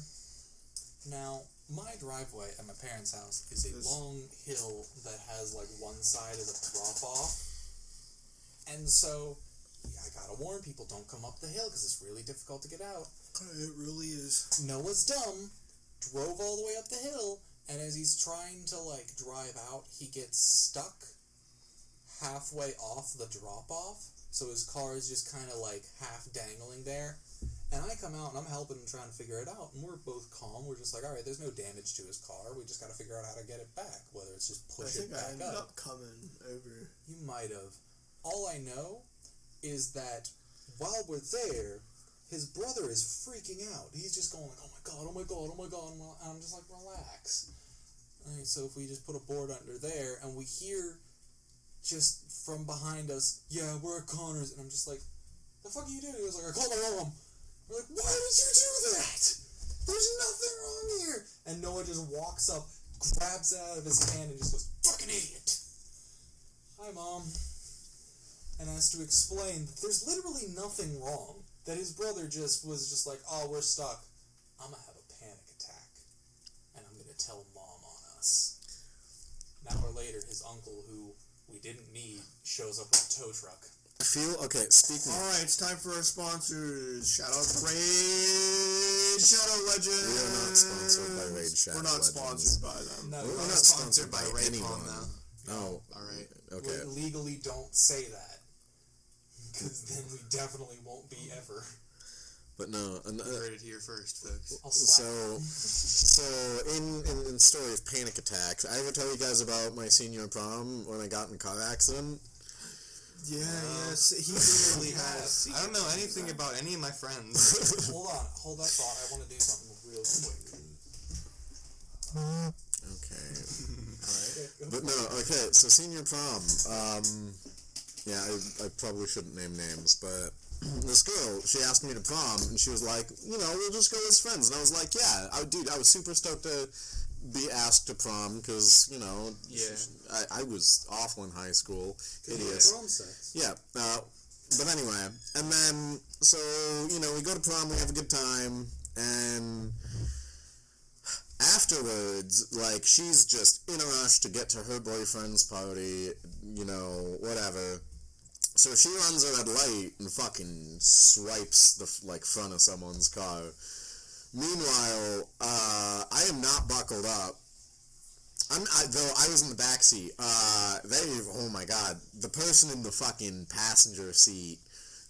Now, my driveway at my parents' house is a long hill that has like one side as a drop-off. And so, I gotta warn people, don't come up the hill because it's really difficult to get out. It really is. Noah's dumb, drove all the way up the hill, and as he's trying to like drive out, he gets stuck halfway off the drop-off. So his car is just kind of like half dangling there. And I come out and I'm helping him trying to figure it out. And we're both calm. We're just like, all right, there's no damage to his car. We just got to figure out how to get it back. Whether it's just push it back I ended up. up coming over. You might have. All I know is that while we're there, his brother is freaking out. He's just going like, oh my god, oh my god, oh my god. And I'm just like, relax. Alright, so if we just put a board under there and we hear just from behind us, yeah, we're at Connor's, and I'm just like, the fuck are you doing? He was like, I called my mom. We're like, why did you do that? There's nothing wrong here. And Noah just walks up, grabs it out of his hand, and just goes, fucking idiot. Hi, Mom. And has to explain that there's literally nothing wrong. That his brother just was just like, oh, we're stuck. I'm gonna have a panic attack. And I'm gonna tell Mom on us. An hour later, his uncle, who we didn't need, shows up with a tow truck. I feel... Okay, speaking... Alright, it's time for our sponsors. Shout out to Raid Shadow Legends. We are not sponsored by Raid Shadow We're not Legends. sponsored by them. No, We're We're not not sponsored by sponsored by Raycon, anyone. though. Oh, Alright. okay. We legally don't say that. Because then we definitely won't be ever. But no, You heard it here first, folks. I'll slap so in story of panic attacks, I ever tell you guys about my senior prom when I got in a car accident? Yeah, yes, he literally has. I don't know anything about any of my friends. Hold on, hold that thought. I want to do something real quick. Okay. Alright. But no, okay, so senior prom, yeah, I probably shouldn't name names, but this girl, she asked me to prom, and she was like, you know, we'll just go as friends, and I was like, yeah, I was super stoked to be asked to prom, because, you know, Yeah. I was awful in high school, idiot. Prom sex. Yeah, but anyway, and then, so, you know, we go to prom, we have a good time, and afterwards, like, she's just in a rush to get to her boyfriend's party, you know, whatever. So she runs a red light and fucking swipes the, like, front of someone's car. Meanwhile, I am not buckled up. Though I was in the back seat. Oh my god, the person in the fucking passenger seat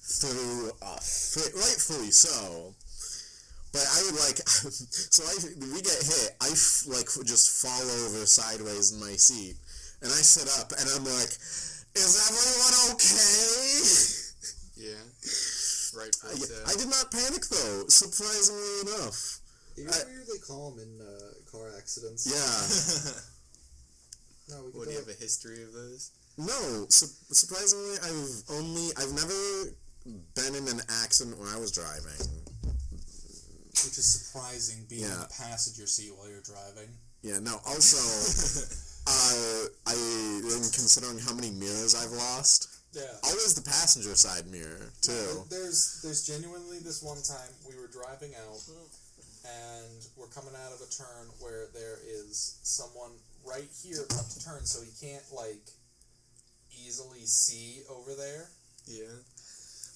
threw a fit, rightfully so. But I would like, so we get hit, I just fall over sideways in my seat, and I sit up, and I'm like, is everyone okay? Yeah. Rightfully so. I did not panic though, surprisingly enough. You're weirdly calm in car accidents. Yeah. No, we can What, do do you it. have a history of those? No, surprisingly, I've never been in an accident when I was driving. Which is surprising, being in Yeah. the passenger seat while you're driving. Yeah, no, also, considering how many mirrors I've lost, Yeah. always the passenger side mirror, too. There's genuinely this one time we were driving out, and we're coming out of a turn where there is someone right here about to turn, so he can't easily see over there. Yeah.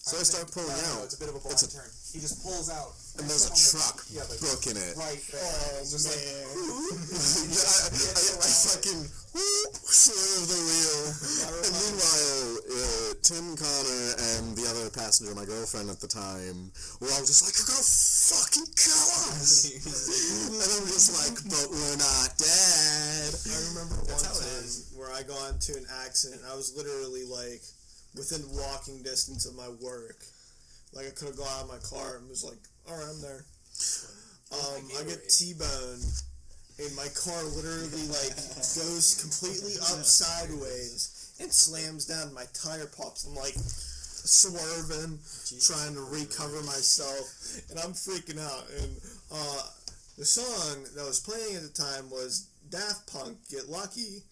So I start pulling out. It's a bit of a blind turn. He just pulls out, And there's a someone truck that's- booking it. right there. It's just man. I fucking swerve the wheel. And meanwhile, Tim, Connor, and the other passenger, my girlfriend at the time, were all just like, "You're gonna fucking kill us!" And I'm just like, "But we're not dead." I remember one how it time is. where I got into an accident. I was literally within walking distance of my work. I could have got out of my car and was like, "All right, I'm there." I get T-boned, and my car literally goes completely up sideways and slams down. My tire pops. I'm swerving, trying to recover myself, and I'm freaking out. And the song that was playing at the time was Daft Punk, "Get Lucky,"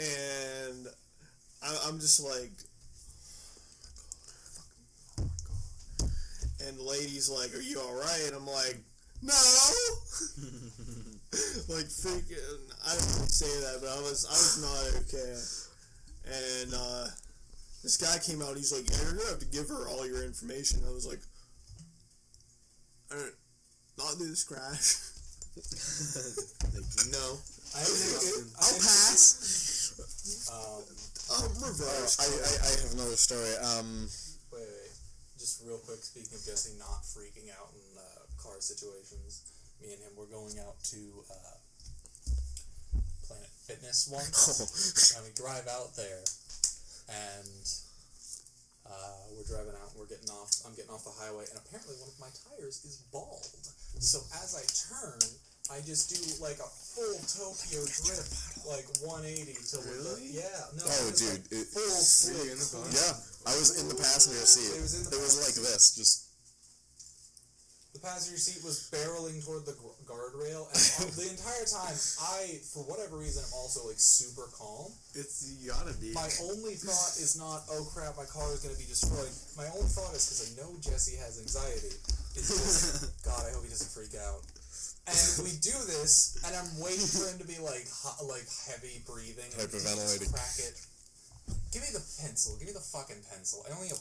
and I'm just like, and the lady's like, "Are you alright?" And I'm like, "No!" Freaking, I didn't really say that, but I was not okay. And this guy came out, he's like, "Yeah, you're gonna have to give her all your information." I was like, "Alright, not do this crash." No. I'll pass. Reverse. I have another story. Wait. Just real quick, speaking of Jesse not freaking out in car situations, me and him were going out to Planet Fitness once, and we drive out there, and we're driving out, and I'm getting off the highway, and apparently one of my tires is bald. So as I turn, I just do a full Tokyo drift, 180 till Really? Oh, it's dude, full Were flip. you in the car? yeah, I was in the passenger seat. It was in the It was like this, just. The passenger seat was barreling toward the guardrail, and the entire time, for whatever reason, I'm also super calm. You gotta be. My only thought is not, "Oh crap, my car is going to be destroyed." My only thought is, because I know Jesse has anxiety, is just, "God, I hope he doesn't freak out." And we do this, and I'm waiting for him to be heavy breathing, and Hyperventilating. just crack it. Give me the pencil. Give me the fucking pencil. I only have.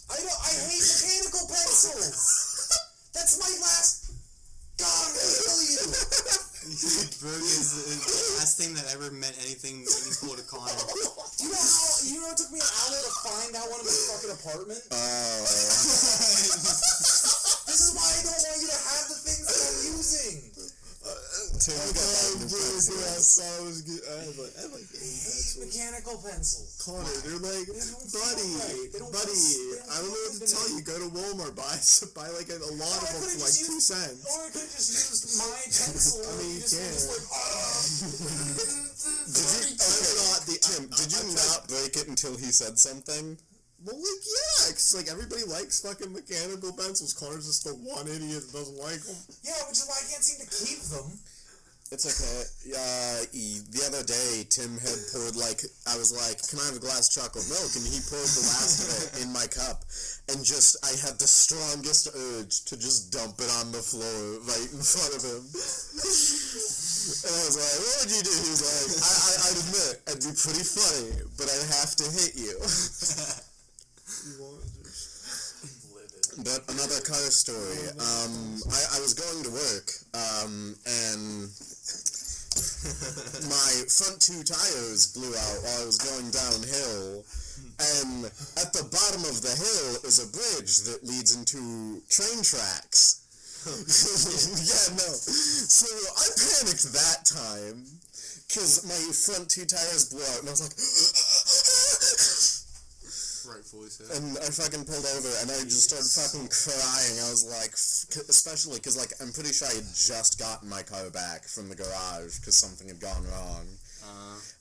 I hate mechanical pencils. That's my last. God, I kill you. Berg is the last thing that ever meant anything meaningful to Connor. You know it took me an hour to find out one of his fucking apartment? This is why I don't want you to have the things that I'm using. Tim, you got that new pencil. I had I 8 hate pencils. mechanical pencils. Connor, they're like, They don't buddy, feel right. They don't buddy, feel- I don't know what to tell you. Go to Walmart, buy a lot of them for like 2 cents. Or I could have just used my pencil. I mean, you just, can. just Tim, did you not break it until he said something? Well, yeah, because everybody likes fucking mechanical pencils. Connor's just the one idiot that doesn't like them. Yeah, which is why I can't seem to keep them. It's okay. The other day, Tim had poured I was like, "Can I have a glass of chocolate milk?" And he poured the last of it in my cup, and I had the strongest urge to just dump it on the floor right in front of him. And I was like, "What would you do?" He was like, I'd admit, I'd be pretty funny, but I'd have to hit you. But another car story. I was going to work, and my front 2 tires blew out while I was going downhill, and at the bottom of the hill is a bridge that leads into train tracks. Yeah, no. So I panicked that time, because my front 2 tires blew out, and I was like, voice out. And I fucking pulled over, and I just started fucking crying. I was like, especially because, like, I'm pretty sure I had just gotten my car back from the garage because something had gone wrong.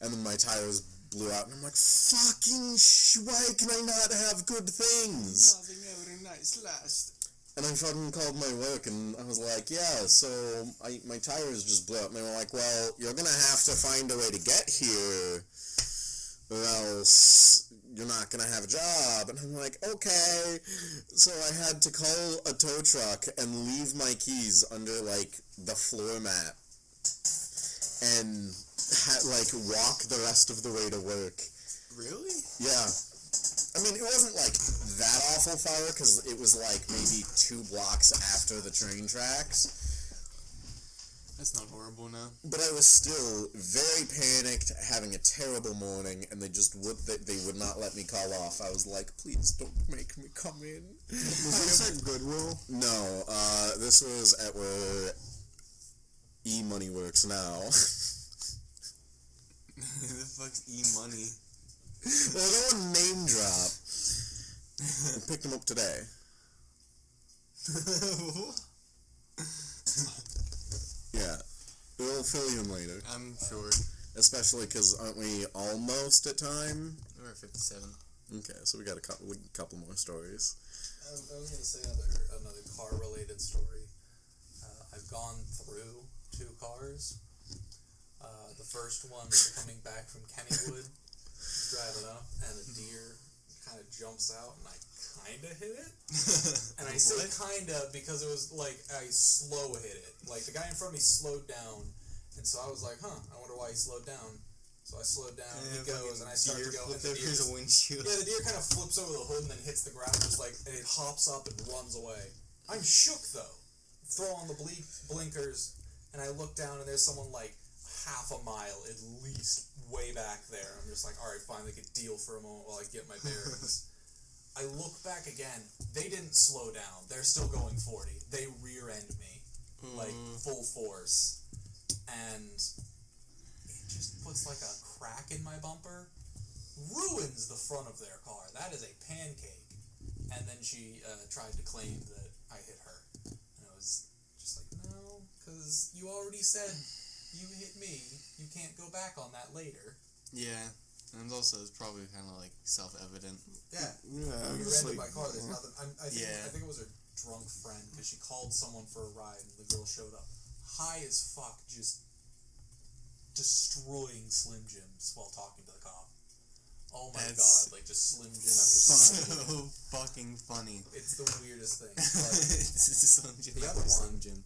And then my tires blew out, and I'm like, fucking why can I not have good things? Nothing ever nice last. And I fucking called my work, and I was like, yeah, so my tires just blew up. And they were like, well, you're gonna have to find a way to get here, or else you're not gonna have a job. And I'm like, okay. So I had to call a tow truck and leave my keys under, like, the floor mat, and walk the rest of the way to work. Really? Yeah. I mean, it wasn't, like, that awful far, because it was, like, maybe 2 blocks after the train tracks. That's not horrible now. But I was still very panicked, having a terrible morning, and they would not let me call off. I was like, please don't make me come in. Was this at Goodwill? No, this was at where E-Money works now. Who the fuck's E-Money? Well, I don't want to name drop. I picked him up today. Yeah. We'll fill you in later. I'm sure. Especially because aren't we almost at time? We're at 57. Okay, so we got a couple more stories. I was gonna say another car-related story. I've gone through 2 cars. The first one coming back from Kennywood, driving up, and a deer kind of jumps out, and I kind of hit it. And I say kind of because it was like I slow hit it. Like the guy in front of me slowed down, and so I was like, I wonder why he slowed down. So I slowed down, he goes, and I start to go, and the deer, a windshield. yeah, the deer kind of flips over the hood and then hits the ground, just like, and it hops up and runs away. I'm shook though. Throw on the blinkers, and I look down, and there's someone like half a mile at least way back there. I'm just like, all right, fine, they could deal for a moment while I get my bearings. I look back again. They didn't slow down. They're still going 40. They rear end me, like full force, and it just puts like a crack in my bumper, ruins the front of their car. That is a pancake. And then she tried to claim that I hit her, and I was just like, no, because you already said you hit me. You can't go back on that later. Yeah. And also, it's probably kind of like self-evident. Yeah. Yeah. You rented my car. There's nothing. I think it was her drunk friend because she called someone for a ride and the girl showed up, high as fuck, just destroying Slim Jims while talking to the cop. Oh my god! Like just Slim Jim after So fucking funny. It's the weirdest thing. It's Slim Jim. The other Slim one, Jim.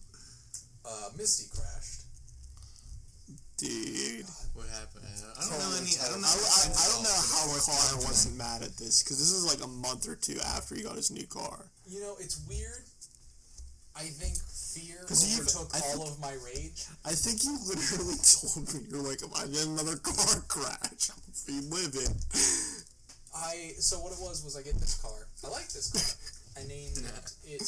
Misty crashed. Dude. What happened? I don't know how Connor wasn't mad at this, because this is like a month or 2 after he got his new car. You know, it's weird. I think fear 'Cause overtook all of my rage. I think you literally told me, you're like, if I get another car crash, I'll be living. So what it was I get this car. I like this car. I named it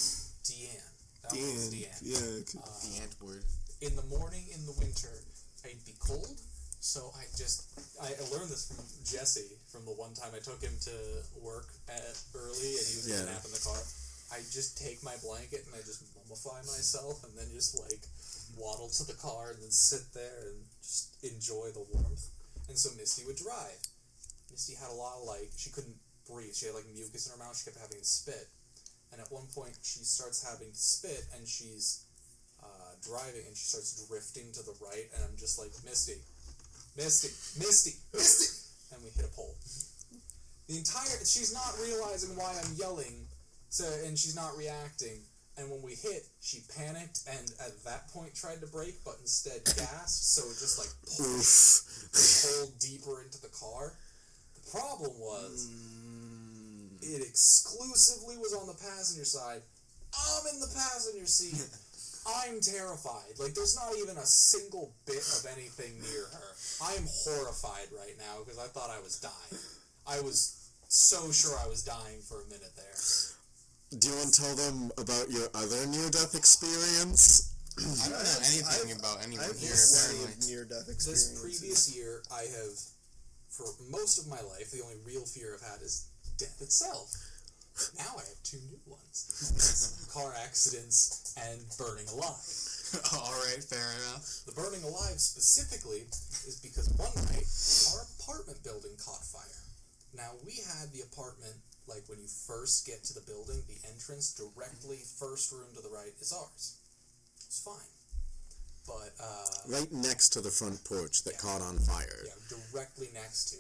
Deanne. That was Deanne. Yeah. The ant word. In the morning, in the winter, I'd be cold, so I learned this from Jesse, from the one time I took him to work early and he was going to nap in the car. I just take my blanket and I just mummify myself and then just like waddle to the car and then sit there and just enjoy the warmth. And so Misty would drive. Misty had a lot of she couldn't breathe. She had like mucus in her mouth. She kept having to spit. And at one point she starts having to spit and she's driving and she starts drifting to the right and I'm just like, Misty, and we hit a pole. She's not realizing why I'm yelling, and she's not reacting, and when we hit, she panicked and at that point tried to brake but instead gasped, so it just like pulled deeper into the car. The problem was it exclusively was on the passenger side. I'm in the passenger seat. I'm terrified. Like, there's not even a single bit of anything near her. I am horrified right now because I thought I was dying. I was so sure I was dying for a minute there. Do you want to tell them about your other near-death experience? I don't know anything about anyone here, apparently. Near-death This experiences. previous year, I have, for most of my life, the only real fear I've had is death itself. Now I have 2 new ones. Car accidents and burning alive. Alright, fair enough. The burning alive specifically is because one night our apartment building caught fire. Now we had the apartment, like when you first get to the building, the entrance directly, first room to the right is ours. It's fine. But, Right next to the front porch that caught on fire. yeah, directly next to.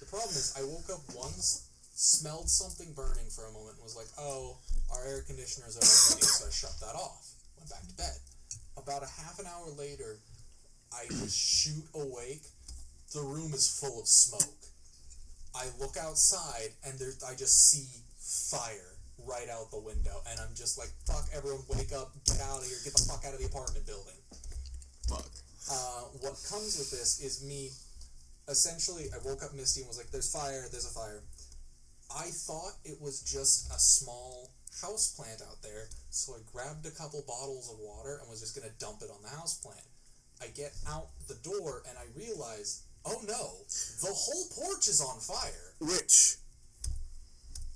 The problem is I woke up once, smelled something burning for a moment, and was like, oh, our air conditioner's overheating, so I shut that off. Went back to bed. About a half an hour later, I shoot awake. The room is full of smoke. I look outside, and I just see fire right out the window, and I'm just like, fuck, everyone wake up, get out of here, get the fuck out of the apartment building. Fuck. What comes with this is me, essentially, I woke up Misty and was like, there's a fire. I thought it was just a small house plant out there, so I grabbed a couple bottles of water and was just going to dump it on the house plant. I get out the door and I realize, oh no, the whole porch is on fire. Which,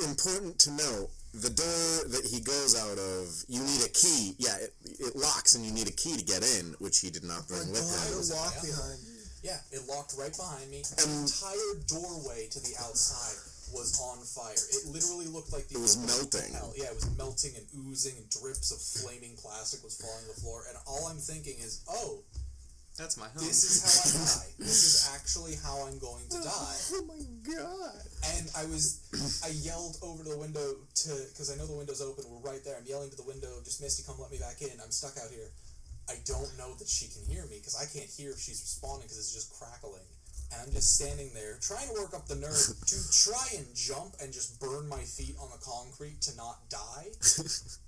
important to know, the door that he goes out of, you need a key. Yeah, it locks and you need a key to get in, which he did not bring with him. The lock behind you. Yeah, it locked right behind me. The entire doorway to the outside was on fire. It literally looked like it was melting. Hell. Yeah, it was melting and oozing, and drips of flaming plastic was falling to the floor. And all I'm thinking is, oh, That's my home. this is how I die. This is actually how I'm going to die. Oh my god. And I yelled over to the window because I know the window's open. We're right there. I'm yelling to the window, just Misty, come let me back in. I'm stuck out here. I don't know that she can hear me because I can't hear if she's responding because it's just crackling. And I'm just standing there trying to work up the nerve to try and jump and just burn my feet on the concrete to not die.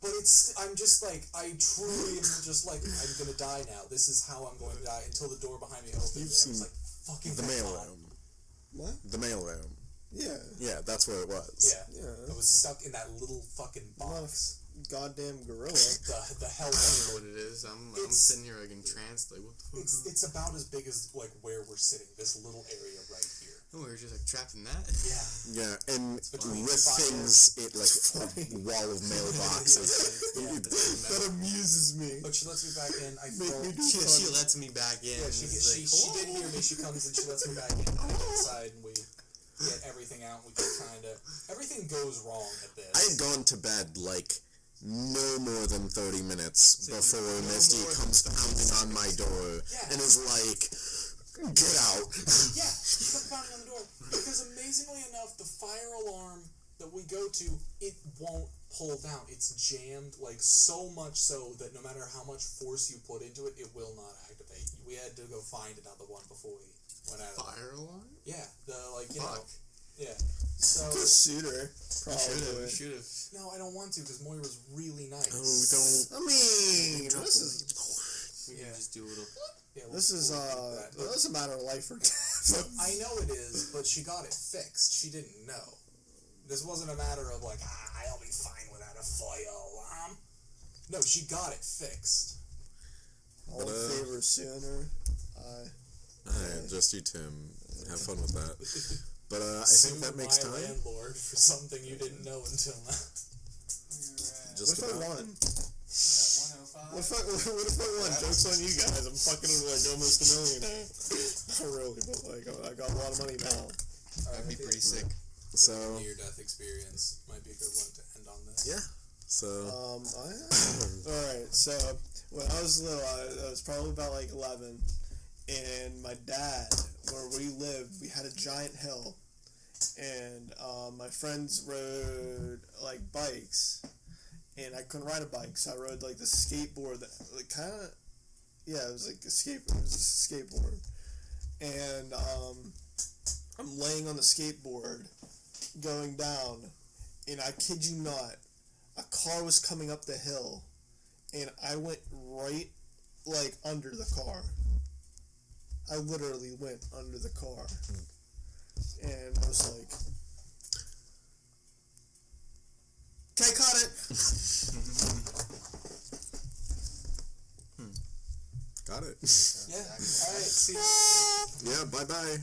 But I'm just like, I truly am just like, I'm going to die now. This is how I'm going to die until the door behind me opens. You've and seen I was like, fucking the thank mail God. room. What? The mail room. Yeah. Yeah, that's where it was. Yeah. I was stuck in that little fucking Not a box. goddamn gorilla. The hell. I don't know what it is. I'm sitting here like entranced, like, what the fuck? It's about as big as like where we're sitting. This little area right here. Oh, we were just like trapped in that? Yeah. Yeah, and between with fire. things, it like a wall of mailboxes. That amuses me. But she lets me back in. I Make throw. me do She lets me back in. Yeah, she did hear me. She comes and she lets me back in. I get inside and we get everything out. We can kind of everything goes wrong at this. I had gone to bed like no more than 30 minutes before Misty comes pounding on my door and is like, get out. Yeah, she kept pounding on the door because amazingly enough, the fire alarm that we go to, it won't pull down. It's jammed like so much so that no matter how much force you put into it, it will not activate. We had to go find another one before we went out of Fire alarm? Yeah, the like you Fuck. know. Yeah. So Just shoot her. Probably. We should have. no, I don't want to because Moira's really nice. Oh, don't. I mean, this is We can just do a little. Yeah, this is we'll do that. this is a matter of life or death. I know it is, but she got it fixed. She didn't know. This wasn't a matter of like, I'll be fine without a fire alarm. No, she got it fixed. All in favor sooner. Alright, just you, Tim. Have fun with that. But I think that makes my time. landlord for something you didn't know until now. Just What if I about. won? Yeah, 105. What if I won? Joke's on you guys. I'm fucking like almost $1 million. Not really, but like I got a lot of money now. That'd be pretty sick. So, Near-death experience might be a good one to end on this. yeah. So, Alright, so when I was little, I was probably about like 11, and my dad, where we lived, we had a giant hill, and my friends rode like bikes, and I couldn't ride a bike, so I rode like the skateboard that like kind of, yeah, it was like a skateboard, and I'm laying on the skateboard, going down, and I kid you not, a car was coming up the hill, and I went right, like, under the car. I literally went under the car. And I was like, okay, cut it! got it. Yeah. All right. See. Yeah, bye-bye.